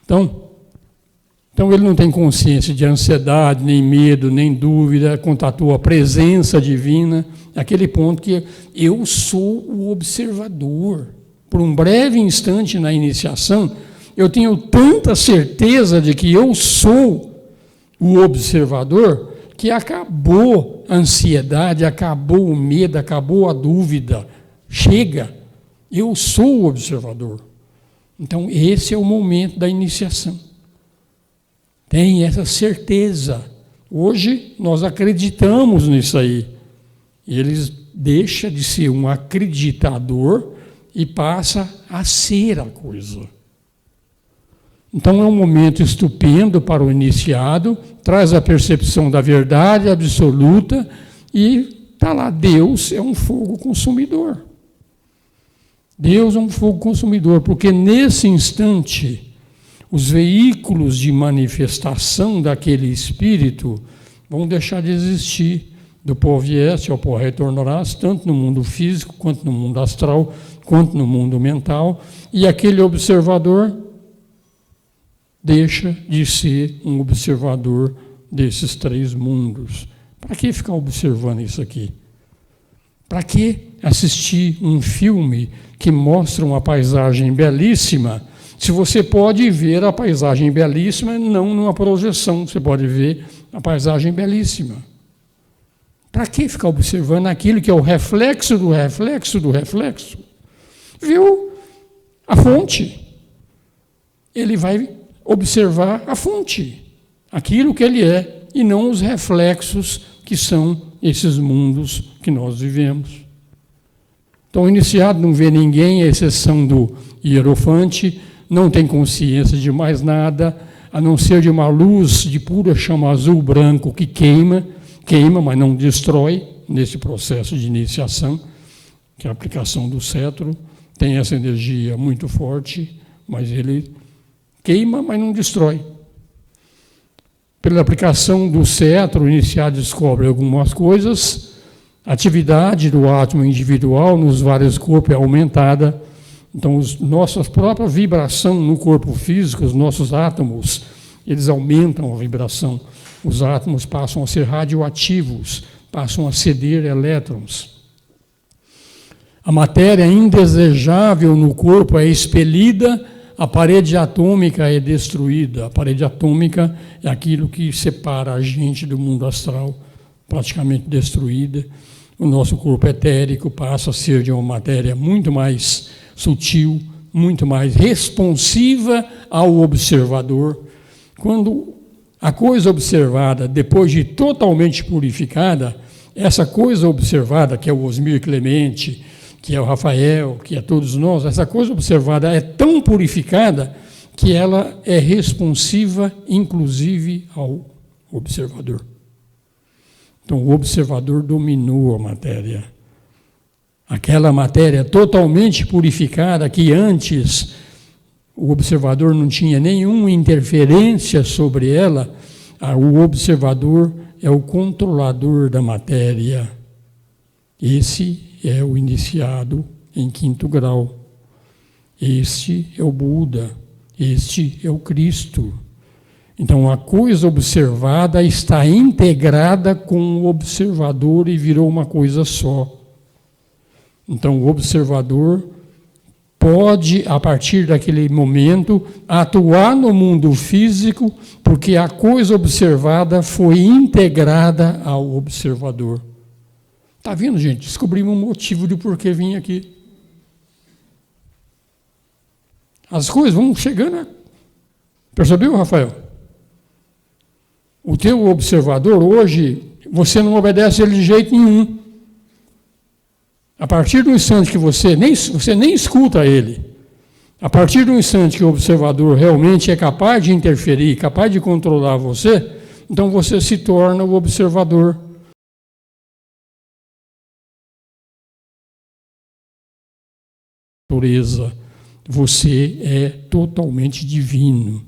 Então ele não tem consciência de ansiedade, nem medo, nem dúvida, contatou a presença divina, aquele ponto que eu sou o observador. Por um breve instante na iniciação, eu tenho tanta certeza de que eu sou o observador, que acabou a ansiedade, acabou o medo, acabou a dúvida. Chega, eu sou o observador. Então, esse é o momento da iniciação. Tem essa certeza. Hoje, nós acreditamos nisso aí. Eles deixam de ser um acreditador e passa a ser a coisa. Então, é um momento estupendo para o iniciado, traz a percepção da verdade absoluta e está lá, Deus é um fogo consumidor. Deus é um fogo consumidor, porque nesse instante, os veículos de manifestação daquele espírito vão deixar de existir. Do pó vieste ao pó retornarás, tanto no mundo físico, quanto no mundo astral, quanto no mundo mental, e aquele observador deixa de ser um observador desses 3 mundos. Para que ficar observando isso aqui? Para que assistir um filme que mostra uma paisagem belíssima, se você pode ver a paisagem belíssima não numa projeção, você pode ver a paisagem belíssima. Para que ficar observando aquilo que é o reflexo do reflexo do reflexo? Viu a fonte? Ele vai observar a fonte, aquilo que ele é, e não os reflexos que são esses mundos que nós vivemos. Então, o iniciado não vê ninguém, à exceção do hierofante, não tem consciência de mais nada, a não ser de uma luz de pura chama azul-branco que queima, mas não destrói, nesse processo de iniciação, que é a aplicação do cetro, tem essa energia muito forte, mas ele queima, mas não destrói. Pela aplicação do cetro, o iniciado descobre algumas coisas, a atividade do átomo individual nos vários corpos é aumentada, então nossa própria vibração no corpo físico, os nossos átomos, eles aumentam a vibração. Os átomos passam a ser radioativos, passam a ceder elétrons. A matéria indesejável no corpo é expelida, a parede atômica é destruída. A parede atômica é aquilo que separa a gente do mundo astral, praticamente destruída. O nosso corpo etérico passa a ser de uma matéria muito mais sutil, muito mais responsiva ao observador. Quando a coisa observada, depois de totalmente purificada, essa coisa observada, que é o Osmir Clemente, que é o Rafael, que é todos nós, essa coisa observada é tão purificada que ela é responsiva, inclusive, ao observador. Então, o observador dominou a matéria. Aquela matéria totalmente purificada, que antes o observador não tinha nenhuma interferência sobre ela, o observador é o controlador da matéria. Esse é o iniciado em 5º grau. Este é o Buda. Este é o Cristo. Então, a coisa observada está integrada com o observador e virou uma coisa só. Então, o observador pode, a partir daquele momento, atuar no mundo físico, porque a coisa observada foi integrada ao observador. Está vendo, gente? Descobrimos um motivo de por que vim aqui. As coisas vão chegando. Percebeu, Rafael? O teu observador, hoje, você não obedece ele de jeito nenhum. A partir do instante que você nem escuta ele, a partir do instante que o observador realmente é capaz de interferir, capaz de controlar você, então você se torna o observador. Natureza, você é totalmente divino.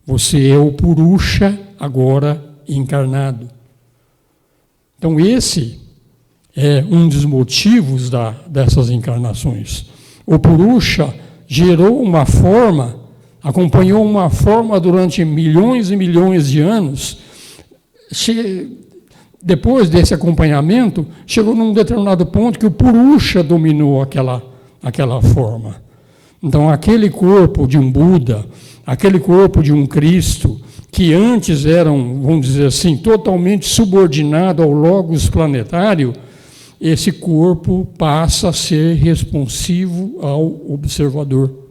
Você é o Purusha agora encarnado. Então esse é um dos motivos dessas encarnações. O Purusha gerou uma forma, acompanhou uma forma durante milhões e milhões de anos. Depois desse acompanhamento, chegou num determinado ponto que o Purusha dominou aquela forma. Então, aquele corpo de um Buda, aquele corpo de um Cristo, que antes eram, vamos dizer assim, totalmente subordinado ao logos planetário, esse corpo passa a ser responsivo ao observador.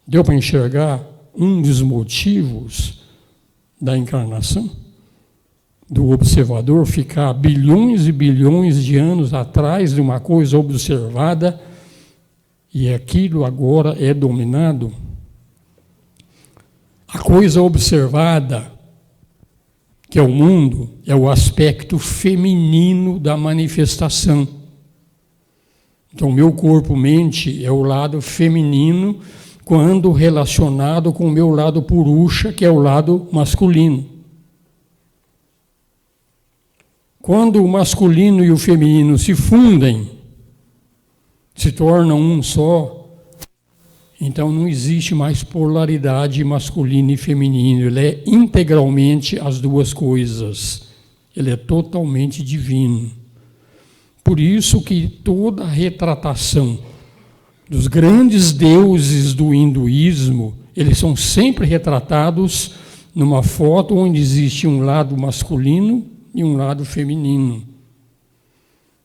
Deu para enxergar um dos motivos da encarnação? Do observador ficar bilhões e bilhões de anos atrás de uma coisa observada e aquilo agora é dominado? A coisa observada, que é o mundo, é o aspecto feminino da manifestação. Então, meu corpo-mente é o lado feminino quando relacionado com o meu lado purusha, que é o lado masculino. Quando o masculino e o feminino se fundem, se tornam um só, então não existe mais polaridade masculino e feminino. Ele é integralmente as duas coisas. Ele é totalmente divino. Por isso que toda a retratação dos grandes deuses do hinduísmo, eles são sempre retratados numa foto onde existe um lado masculino e um lado feminino.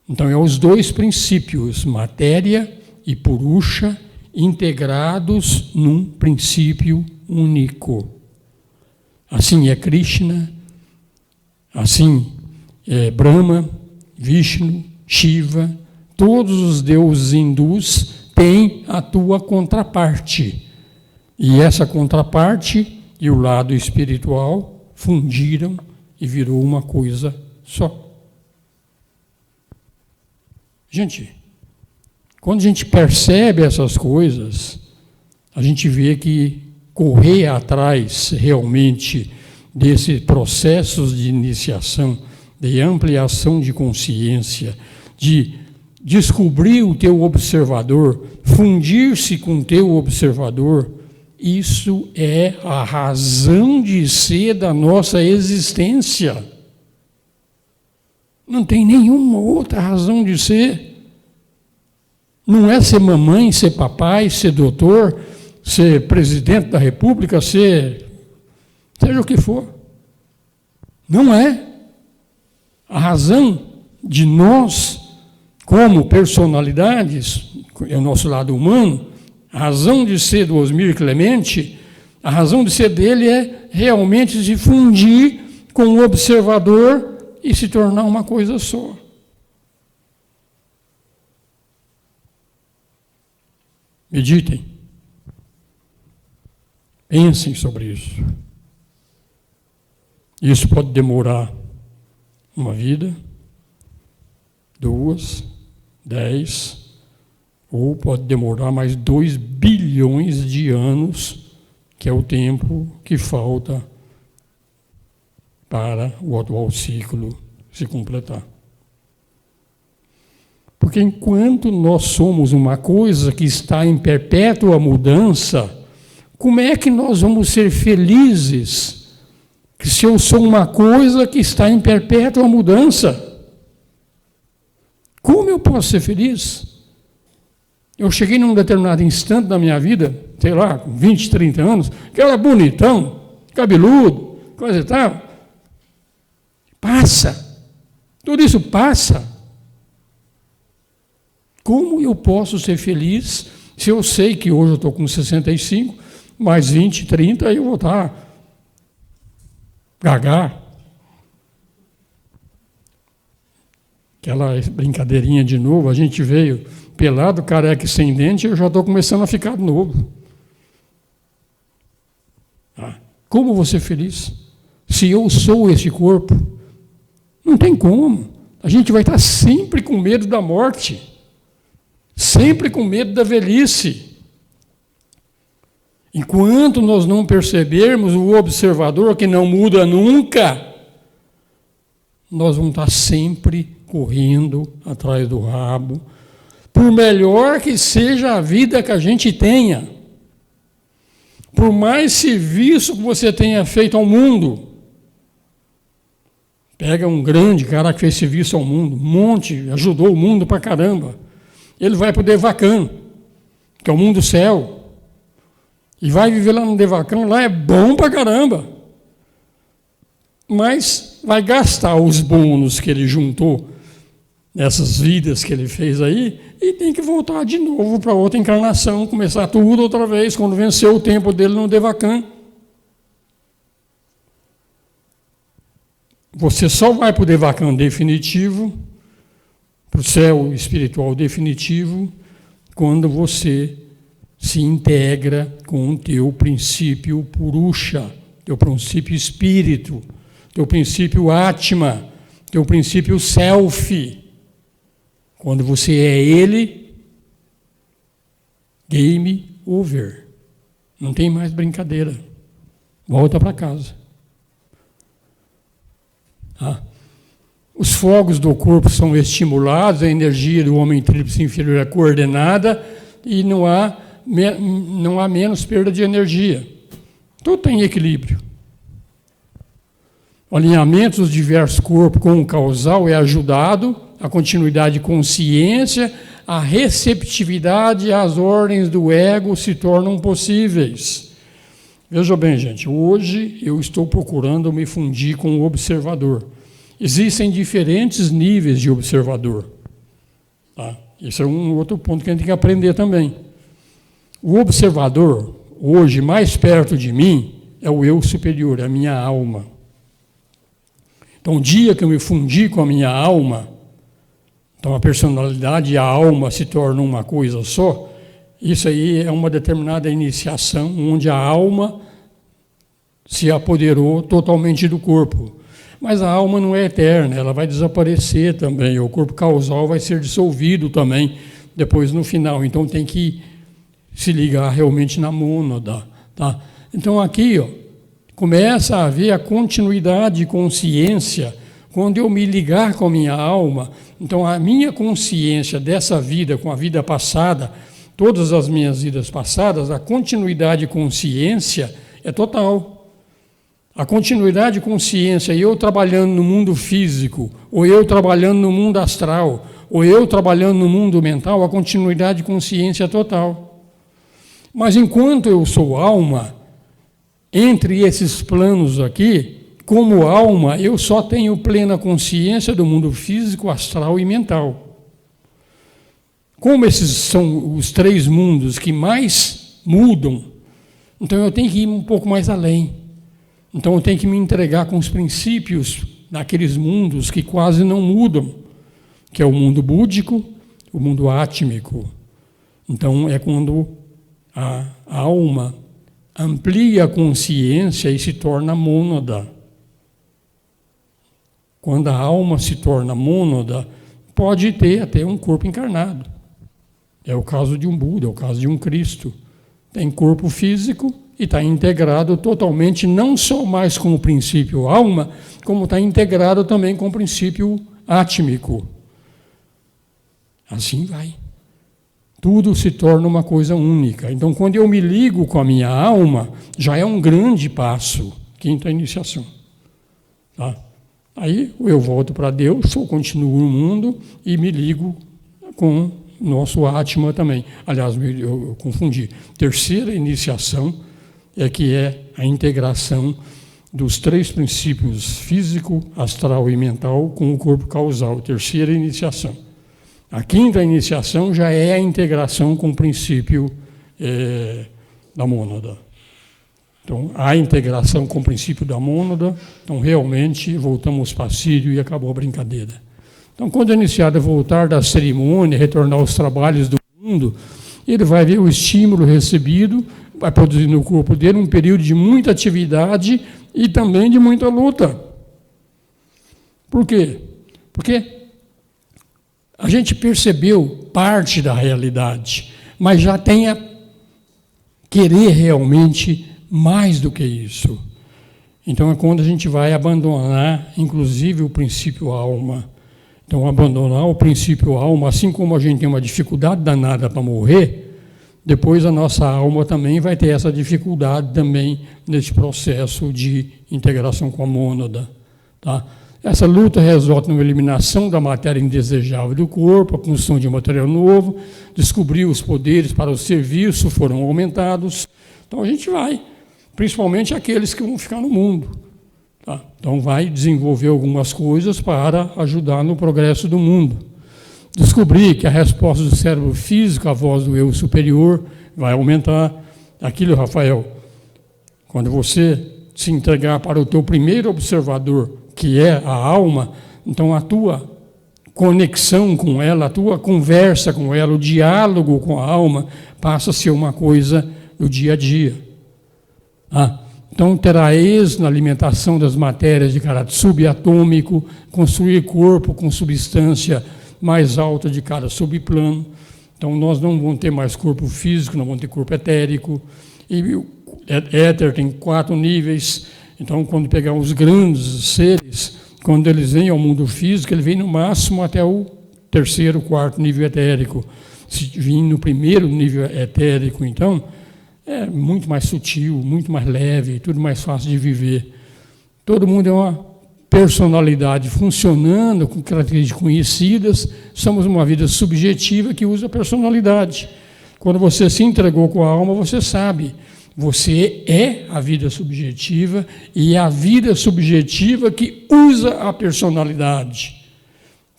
Então, é os dois princípios, matéria e purusha, integrados num princípio único. Assim é Krishna, assim é Brahma, Vishnu, Shiva, todos os deuses hindus têm a tua contraparte. E essa contraparte e o lado espiritual fundiram e virou uma coisa só. Gente, quando a gente percebe essas coisas, a gente vê que correr atrás realmente desses processos de iniciação, de ampliação de consciência, de descobrir o teu observador, fundir-se com o teu observador, isso é a razão de ser da nossa existência. Não tem nenhuma outra razão de ser. Não é ser mamãe, ser papai, ser doutor, ser presidente da república, seja o que for. Não é. A razão de nós, como personalidades, é o nosso lado humano, a razão de ser do Osmir Clemente, a razão de ser dele é realmente se fundir com o observador e se tornar uma coisa só. Meditem. Pensem sobre isso. Isso pode demorar uma vida, 2, 10, ou pode demorar mais 2 bilhões de anos, que é o tempo que falta para o atual ciclo se completar. Porque enquanto nós somos uma coisa que está em perpétua mudança, como é que nós vamos ser felizes se eu sou uma coisa que está em perpétua mudança? Como eu posso ser feliz? Eu cheguei num determinado instante da minha vida, sei lá, com 20, 30 anos, que era bonitão, cabeludo, coisa e tal. Passa. Tudo isso passa. Como eu posso ser feliz se eu sei que hoje eu estou com 65, mais 20, 30, aí eu vou estar gagá? Aquela brincadeirinha de novo, a gente veio pelado, careca e sem dente, eu já estou começando a ficar de novo. Como vou ser feliz? Se eu sou esse corpo, não tem como. A gente vai estar sempre com medo da morte. Sempre com medo da velhice. Enquanto nós não percebermos o observador que não muda nunca, nós vamos estar sempre correndo atrás do rabo, por melhor que seja a vida que a gente tenha, por mais serviço que você tenha feito ao mundo. Pega um grande cara que fez serviço ao mundo, um monte, ajudou o mundo pra caramba. Ele vai para o Devachan, que é o mundo céu, e vai viver lá no Devachan, lá é bom pra caramba. Mas vai gastar os bônus que ele juntou nessas vidas que ele fez aí, e tem que voltar de novo para outra encarnação, começar tudo outra vez, quando venceu o tempo dele no Devachan. Você só vai para o Devachan definitivo, para o céu espiritual definitivo, quando você se integra com o teu princípio Purusha, teu princípio espírito, teu princípio Atma, teu princípio Self. Quando você é ele, game over. Não tem mais brincadeira. Volta para casa. Os fogos do corpo são estimulados, a energia do homem tríplice inferior é coordenada e não há menos perda de energia. Tudo tem equilíbrio. O alinhamento dos diversos corpos com o causal é ajudado, a continuidade de consciência, a receptividade às ordens do ego se tornam possíveis. Veja bem, gente, hoje eu estou procurando me fundir com o observador. Existem diferentes níveis de observador. Tá? Esse é um outro ponto que a gente tem que aprender também. O observador, hoje, mais perto de mim, é o eu superior, é a minha alma. Então, o dia que eu me fundi com a minha alma, então a personalidade e a alma se tornam uma coisa só, isso aí é uma determinada iniciação, onde a alma se apoderou totalmente do corpo. Mas a alma não é eterna, ela vai desaparecer também, o corpo causal vai ser dissolvido também, depois no final. Então tem que se ligar realmente na mônada. Tá? Então aqui começa a haver a continuidade de consciência, quando eu me ligar com a minha alma, então a minha consciência dessa vida, com a vida passada, todas as minhas vidas passadas, a continuidade de consciência é total. A continuidade de consciência, eu trabalhando no mundo físico, ou eu trabalhando no mundo astral, ou eu trabalhando no mundo mental, a continuidade de consciência é total. Mas enquanto eu sou alma, entre esses planos aqui, como alma, eu só tenho plena consciência do mundo físico, astral e mental. Como esses são os três mundos que mais mudam, então eu tenho que ir um pouco mais além. Então eu tenho que me entregar com os princípios daqueles mundos que quase não mudam, que é o mundo búdico, o mundo átmico. Então é quando a alma amplia a consciência e se torna mônada. Quando a alma se torna mônada, pode ter até um corpo encarnado. É o caso de um Buda, é o caso de um Cristo. Tem corpo físico e está integrado totalmente, não só mais com o princípio alma, como está integrado também com o princípio átmico. Assim vai. Tudo se torna uma coisa única. Então, quando eu me ligo com a minha alma, já é um grande passo, quinta iniciação. Tá? Aí eu volto para Deus, eu continuo no mundo e me ligo com o nosso Atma também. Aliás, eu confundi. Terceira iniciação é que é a integração dos três princípios físico, astral e mental com o corpo causal. Terceira iniciação. A quinta iniciação já é a integração com o princípio da mônada. Então, a integração com o princípio da mônada, então realmente voltamos para Sírio e acabou a brincadeira. Então, quando o iniciado voltar da cerimônia, retornar aos trabalhos do mundo, ele vai ver o estímulo recebido, vai produzir no corpo dele um período de muita atividade e também de muita luta. Por quê? Porque a gente percebeu parte da realidade, mas já tem a querer realmente mais do que isso. Então é quando a gente vai abandonar, inclusive, o princípio alma. Então, abandonar o princípio alma, assim como a gente tem uma dificuldade danada para morrer, depois a nossa alma também vai ter essa dificuldade também nesse processo de integração com a mônada. Tá? Essa luta resulta numa eliminação da matéria indesejável do corpo, a construção de um material novo, descobrir os poderes para o serviço foram aumentados. Então a gente vai, principalmente aqueles que vão ficar no mundo. Tá? Então vai desenvolver algumas coisas para ajudar no progresso do mundo. descobrir que a resposta do cérebro físico, a voz do eu superior, vai aumentar. Aquilo, Rafael, quando você se entregar para o teu primeiro observador, que é a alma, então a tua conexão com ela, a tua conversa com ela, o diálogo com a alma, passa a ser uma coisa do dia a dia. Então terá êxito na alimentação das matérias de caráter subatômico, construir corpo com substância mais alta de cada subplano. Então nós não vamos ter mais corpo físico, não vamos ter corpo etérico. E o éter tem 4 níveis. Então quando pegar os grandes seres, quando eles vêm ao mundo físico, ele vem no máximo até o 3º, 4º nível etérico. Se vir no 1º nível etérico, então, é muito mais sutil, muito mais leve, tudo mais fácil de viver. Todo mundo é uma personalidade funcionando com características conhecidas, somos uma vida subjetiva que usa personalidade. Quando você se entregou com a alma, você sabe, você é a vida subjetiva e é a vida subjetiva que usa a personalidade.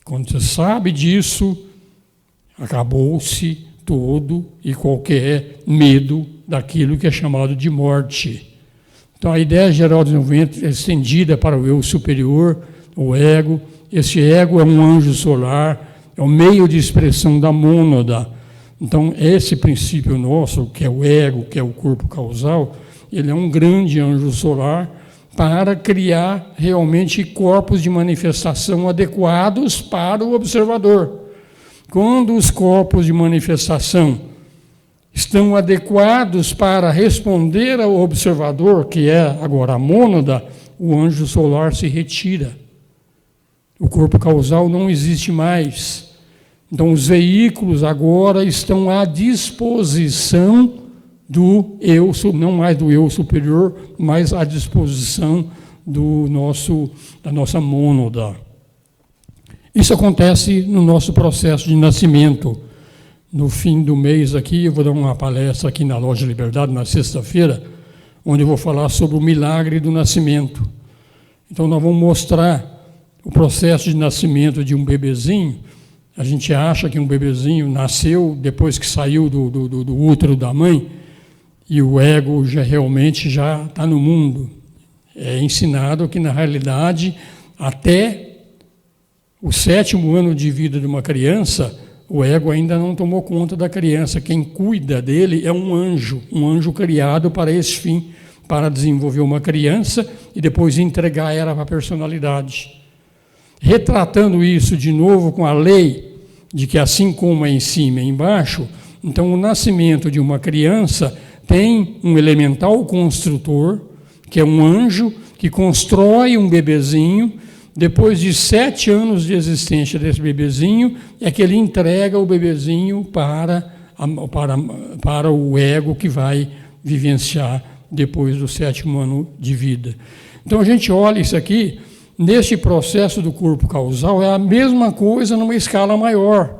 Quando você sabe disso, acabou-se todo e qualquer medo daquilo que é chamado de morte. Então, a ideia geral do desenvolvimento é estendida para o eu superior, o ego. Esse ego é um anjo solar, é o meio de expressão da mônada. Então, esse princípio nosso, que é o ego, que é o corpo causal, ele é um grande anjo solar para criar realmente corpos de manifestação adequados para o observador. Quando os corpos de manifestação estão adequados para responder ao observador, que é agora a mônada, o anjo solar se retira. O corpo causal não existe mais. Então, os veículos agora estão à disposição do eu, não mais do eu superior, mas à disposição da nossa mônada. Isso acontece no nosso processo de nascimento. No fim do mês aqui, eu vou dar uma palestra aqui na Loja Liberdade, na sexta-feira, onde eu vou falar sobre o milagre do nascimento. Então, nós vamos mostrar o processo de nascimento de um bebezinho. A gente acha que um bebezinho nasceu depois que saiu do útero da mãe, e o ego realmente já está no mundo. É ensinado que, na realidade, até o 7º ano de vida de uma criança, o ego ainda não tomou conta da criança. Quem cuida dele é um anjo criado para esse fim, para desenvolver uma criança e depois entregar ela para a personalidade. Retratando isso de novo com a lei de que assim como é em cima e embaixo, então o nascimento de uma criança tem um elemental construtor, que é um anjo que constrói um bebezinho. Depois de 7 anos de existência desse bebezinho, é que ele entrega o bebezinho para o ego que vai vivenciar depois do 7º ano de vida. Então, a gente olha isso aqui, neste processo do corpo causal, é a mesma coisa numa escala maior.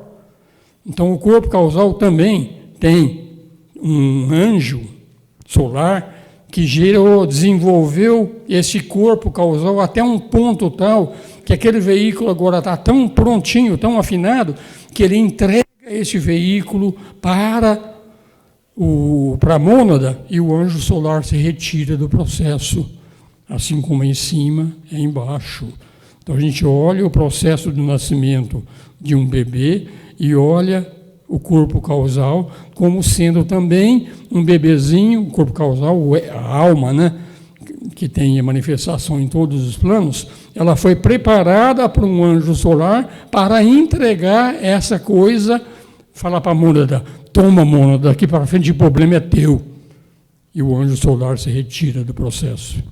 Então, o corpo causal também tem um anjo solar que desenvolveu esse corpo causal até um ponto tal que aquele veículo agora está tão prontinho, tão afinado, que ele entrega esse veículo para a mônada e o anjo solar se retira do processo, assim como é em cima, é embaixo. Então a gente olha o processo do nascimento de um bebê e olha o corpo causal como sendo também um bebezinho, o corpo causal, a alma, né, que tem a manifestação em todos os planos, ela foi preparada por um anjo solar para entregar essa coisa, falar para a mônada, toma mônada, daqui para frente o problema é teu. E o anjo solar se retira do processo.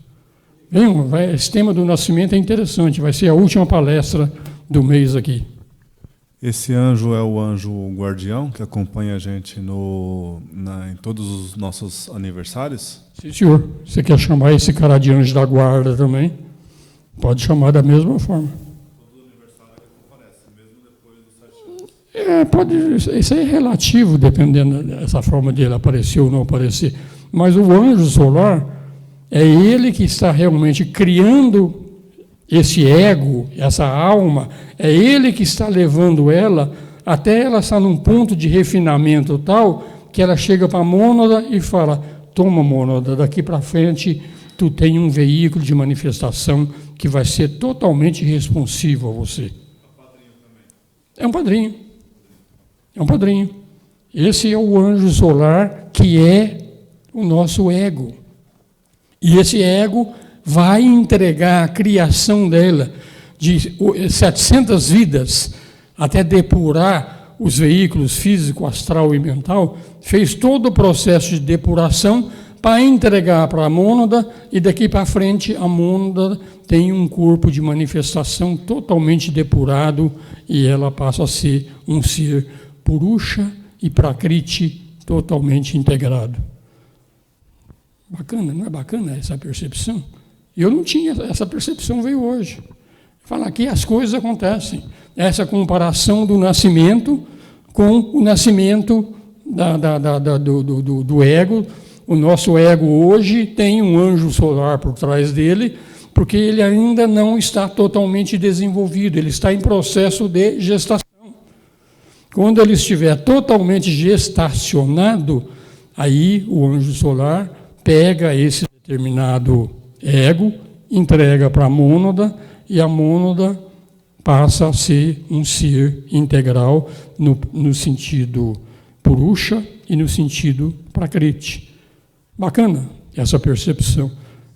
Bem, esse tema do nascimento é interessante, vai ser a última palestra do mês aqui. Esse anjo é o anjo guardião que acompanha a gente em todos os nossos aniversários? Sim, senhor. Você quer chamar esse cara de anjo da guarda também? Pode chamar da mesma forma. Todo aniversário ele aparece, mesmo depois dos 7 anos? Isso é relativo, dependendo dessa forma de ele aparecer ou não aparecer. Mas o anjo solar é ele que está realmente criando esse ego, essa alma, é ele que está levando ela até ela estar num ponto de refinamento tal que ela chega para a mônada e fala: toma, mônada, daqui para frente tu tem um veículo de manifestação que vai ser totalmente responsivo a você. É um padrinho. É um padrinho. Esse é o anjo solar, que é o nosso ego. E esse ego vai entregar a criação dela de 700 vidas até depurar os veículos físico, astral e mental, fez todo o processo de depuração para entregar para a mônada, e daqui para frente a mônada tem um corpo de manifestação totalmente depurado e ela passa a ser um ser Purusha e Prakriti totalmente integrado. Bacana, não é bacana essa percepção? Eu não tinha, essa percepção veio hoje. Falar que as coisas acontecem. Essa comparação do nascimento com o nascimento do ego. O nosso ego hoje tem um anjo solar por trás dele, porque ele ainda não está totalmente desenvolvido, ele está em processo de gestação. Quando ele estiver totalmente gestacionado, aí o anjo solar pega esse determinado ego, entrega para a mônada, e a mônada passa a ser um ser integral no sentido Purusha e no sentido Prakriti. Bacana essa percepção.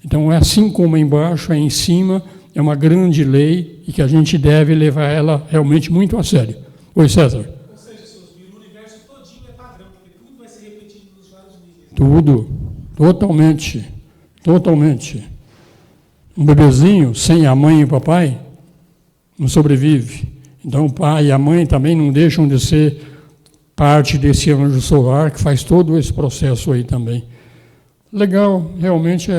Então, é assim como embaixo, é em cima, é uma grande lei e que a gente deve levar ela realmente muito a sério. Oi, César. Ou seja, o universo todinho é padrão, porque tudo vai se repetindo nos vários níveis. Tudo. Totalmente. Totalmente. Um bebezinho sem a mãe e o papai não sobrevive. Então, o pai e a mãe também não deixam de ser parte desse anjo solar que faz todo esse processo aí também. Legal, realmente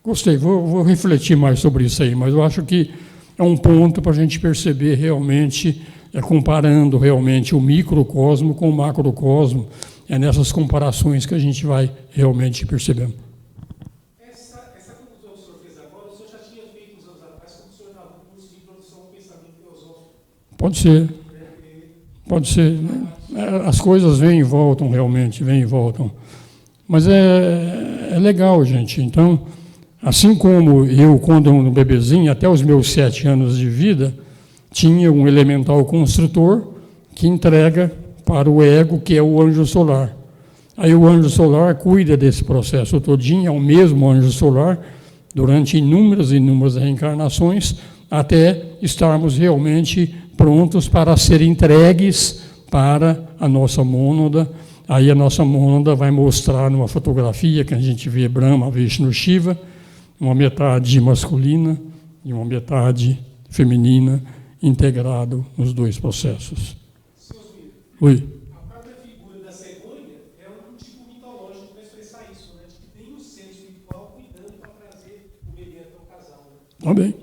gostei, vou refletir mais sobre isso aí, mas eu acho que é um ponto para a gente perceber realmente, comparando realmente o microcosmo com o macrocosmo, é nessas comparações que a gente vai realmente percebendo. Essa conclusão que o senhor fez agora, o senhor já tinha feito uns anos atrás, quando o senhor dava um curso de introdução ao pensamento filosófico. Pode ser. Pode ser. As coisas vêm e voltam realmente, vêm e voltam. Mas é legal, gente. Então, assim como eu, quando um bebezinho, até os meus 7 anos de vida, tinha um elemental construtor que entrega para o ego, que é o anjo solar. Aí o anjo solar cuida desse processo todinho, é o mesmo anjo solar, durante inúmeras e inúmeras reencarnações, até estarmos realmente prontos para ser entregues para a nossa mônada. Aí a nossa mônada vai mostrar numa fotografia que a gente vê Brahma, Vishnu, Shiva, uma metade masculina e uma metade feminina, integrado nos dois processos. Oi. A própria figura da cegonha é um tipo mitológico para expressar isso, né? De que tem o ser espiritual cuidando para trazer o bebê até o casal. Né?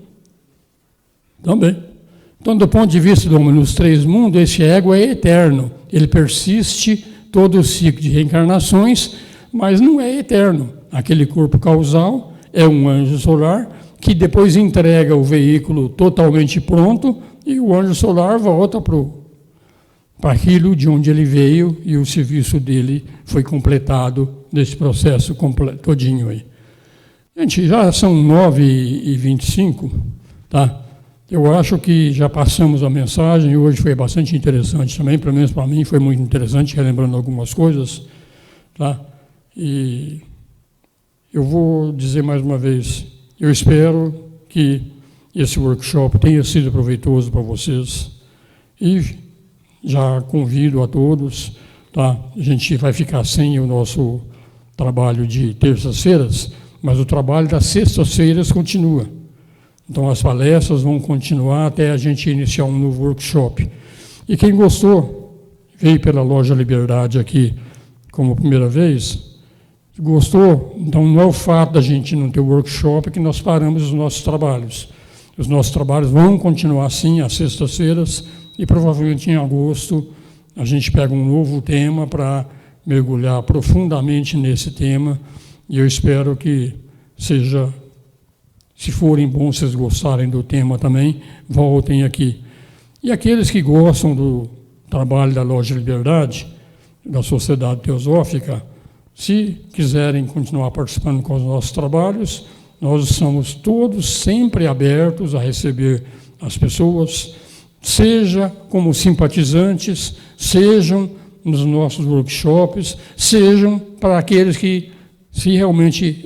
Também. Então, do ponto de vista dos 3 mundos, esse ego é eterno. Ele persiste todo o ciclo de reencarnações, mas não é eterno. Aquele corpo causal é um anjo solar que depois entrega o veículo totalmente pronto e o anjo solar volta para aquilo de onde ele veio e o serviço dele foi completado nesse processo todinho aí. Gente, já são 9h25, tá? Eu acho que já passamos a mensagem, hoje foi bastante interessante também, pelo menos para mim foi muito interessante, relembrando algumas coisas, tá? E eu vou dizer mais uma vez, eu espero que esse workshop tenha sido proveitoso para vocês e já convido a todos, tá? A gente vai ficar sem o nosso trabalho de terças-feiras, mas o trabalho das sextas-feiras continua. Então, as palestras vão continuar até a gente iniciar um novo workshop. E quem gostou, veio pela Loja Liberdade aqui como primeira vez, gostou, então não é o fato da gente não ter workshop que nós paramos os nossos trabalhos. Os nossos trabalhos vão continuar assim, às sextas-feiras, e provavelmente em agosto a gente pega um novo tema para mergulhar profundamente nesse tema, e eu espero que seja... Se forem bons, vocês gostarem do tema também, voltem aqui. E aqueles que gostam do trabalho da Loja Liberdade, da Sociedade Teosófica, se quiserem continuar participando com os nossos trabalhos, nós estamos todos sempre abertos a receber as pessoas, seja como simpatizantes, sejam nos nossos workshops, sejam para aqueles que se realmente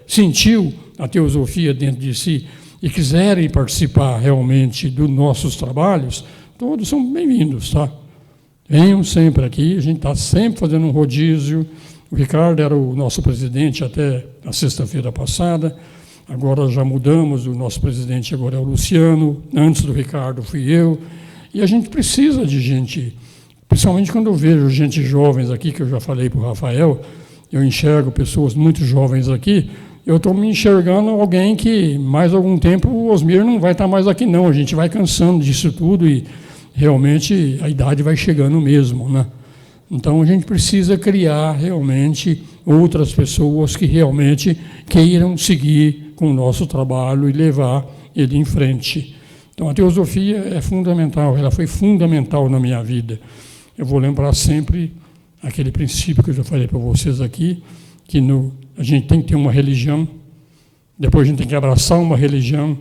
sentiu a teosofia dentro de si e quiserem participar realmente dos nossos trabalhos, todos são bem-vindos, tá? Venham sempre aqui, a gente está sempre fazendo um rodízio. O Ricardo era o nosso presidente até a sexta-feira passada, agora já mudamos, o nosso presidente agora é o Luciano, antes do Ricardo fui eu, e a gente precisa de gente, principalmente quando eu vejo gente jovens aqui, que eu já falei para o Rafael, eu enxergo pessoas muito jovens aqui, eu estou me enxergando alguém que mais algum tempo o Osmir não vai estar mais aqui não, a gente vai cansando disso tudo e realmente a idade vai chegando mesmo, né? Então a gente precisa criar realmente outras pessoas que realmente queiram seguir com o nosso trabalho e levar ele em frente. Então a teosofia é fundamental, ela foi fundamental na minha vida. Eu vou lembrar sempre aquele princípio que eu já falei para vocês aqui, que a gente tem que ter uma religião, depois a gente tem que abraçar uma religião,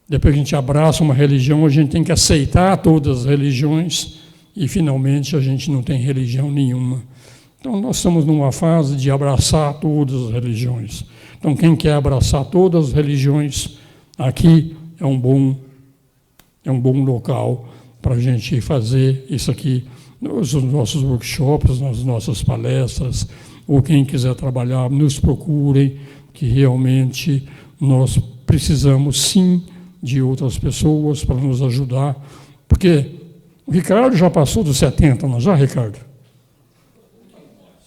depois que a gente abraça uma religião, a gente tem que aceitar todas as religiões e, finalmente, a gente não tem religião nenhuma. Então, nós estamos numa fase de abraçar todas as religiões. Então, quem quer abraçar todas as religiões, aqui é um bom local para a gente fazer isso aqui nos nossos workshops, nas nossas palestras, ou quem quiser trabalhar, nos procurem, que realmente nós precisamos, sim, de outras pessoas para nos ajudar, porque o Ricardo já passou dos 70, não já, Ricardo?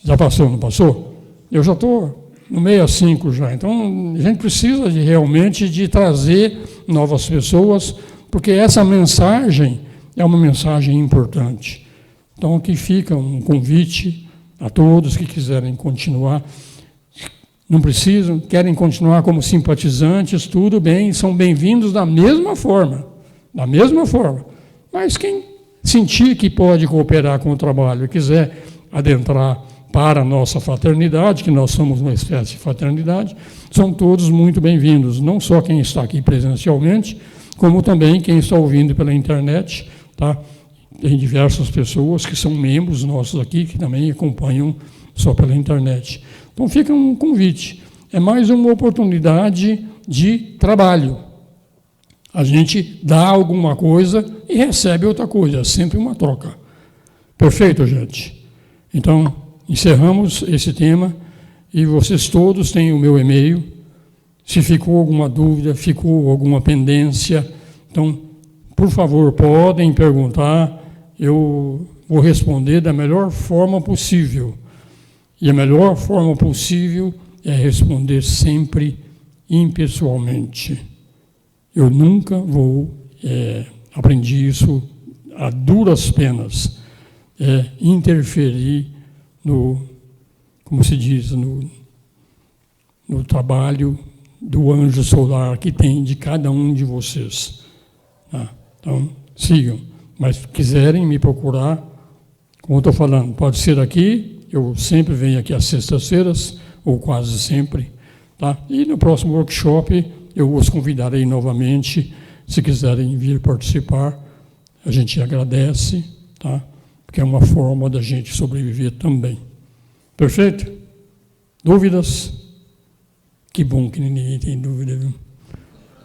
Já passou, não passou? Eu já estou no 65 já, então a gente precisa realmente de trazer novas pessoas, porque essa mensagem é uma mensagem importante. Então aqui fica um convite a todos que quiserem continuar. Não precisam, querem continuar como simpatizantes, tudo bem, são bem-vindos da mesma forma. Mas quem sentir que pode cooperar com o trabalho e quiser adentrar para a nossa fraternidade, que nós somos uma espécie de fraternidade, são todos muito bem-vindos, não só quem está aqui presencialmente, como também quem está ouvindo pela internet, tá? Tem diversas pessoas que são membros nossos aqui, que também acompanham só pela internet. Então fica um convite, é mais uma oportunidade de trabalho. A gente dá alguma coisa e recebe outra coisa, é sempre uma troca. Perfeito, gente? Então, encerramos esse tema e vocês todos têm o meu e-mail. Se ficou alguma dúvida, ficou alguma pendência, então, por favor, podem perguntar, eu vou responder da melhor forma possível. E a melhor forma possível é responder sempre impessoalmente. Eu nunca aprendi isso a duras penas, interferir como se diz, no trabalho do anjo solar que tem de cada um de vocês. Tá? Então, sigam. Mas se quiserem me procurar, como eu estou falando, pode ser aqui. Eu sempre venho aqui às sextas-feiras, ou quase sempre, tá? E no próximo workshop eu os convidarei novamente, se quiserem vir participar, a gente agradece, tá? Porque é uma forma da gente sobreviver também. Perfeito? Dúvidas? Que bom que ninguém tem dúvida, viu?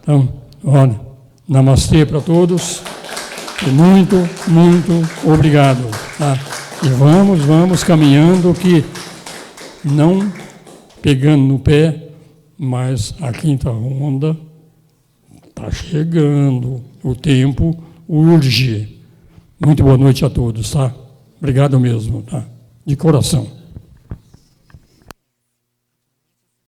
Então, olha, namastê para todos, e muito, muito obrigado, tá? E vamos caminhando, que não pegando no pé, mas a quinta onda está chegando, o tempo urge. Muito boa noite a todos, tá? Obrigado mesmo, tá? De coração.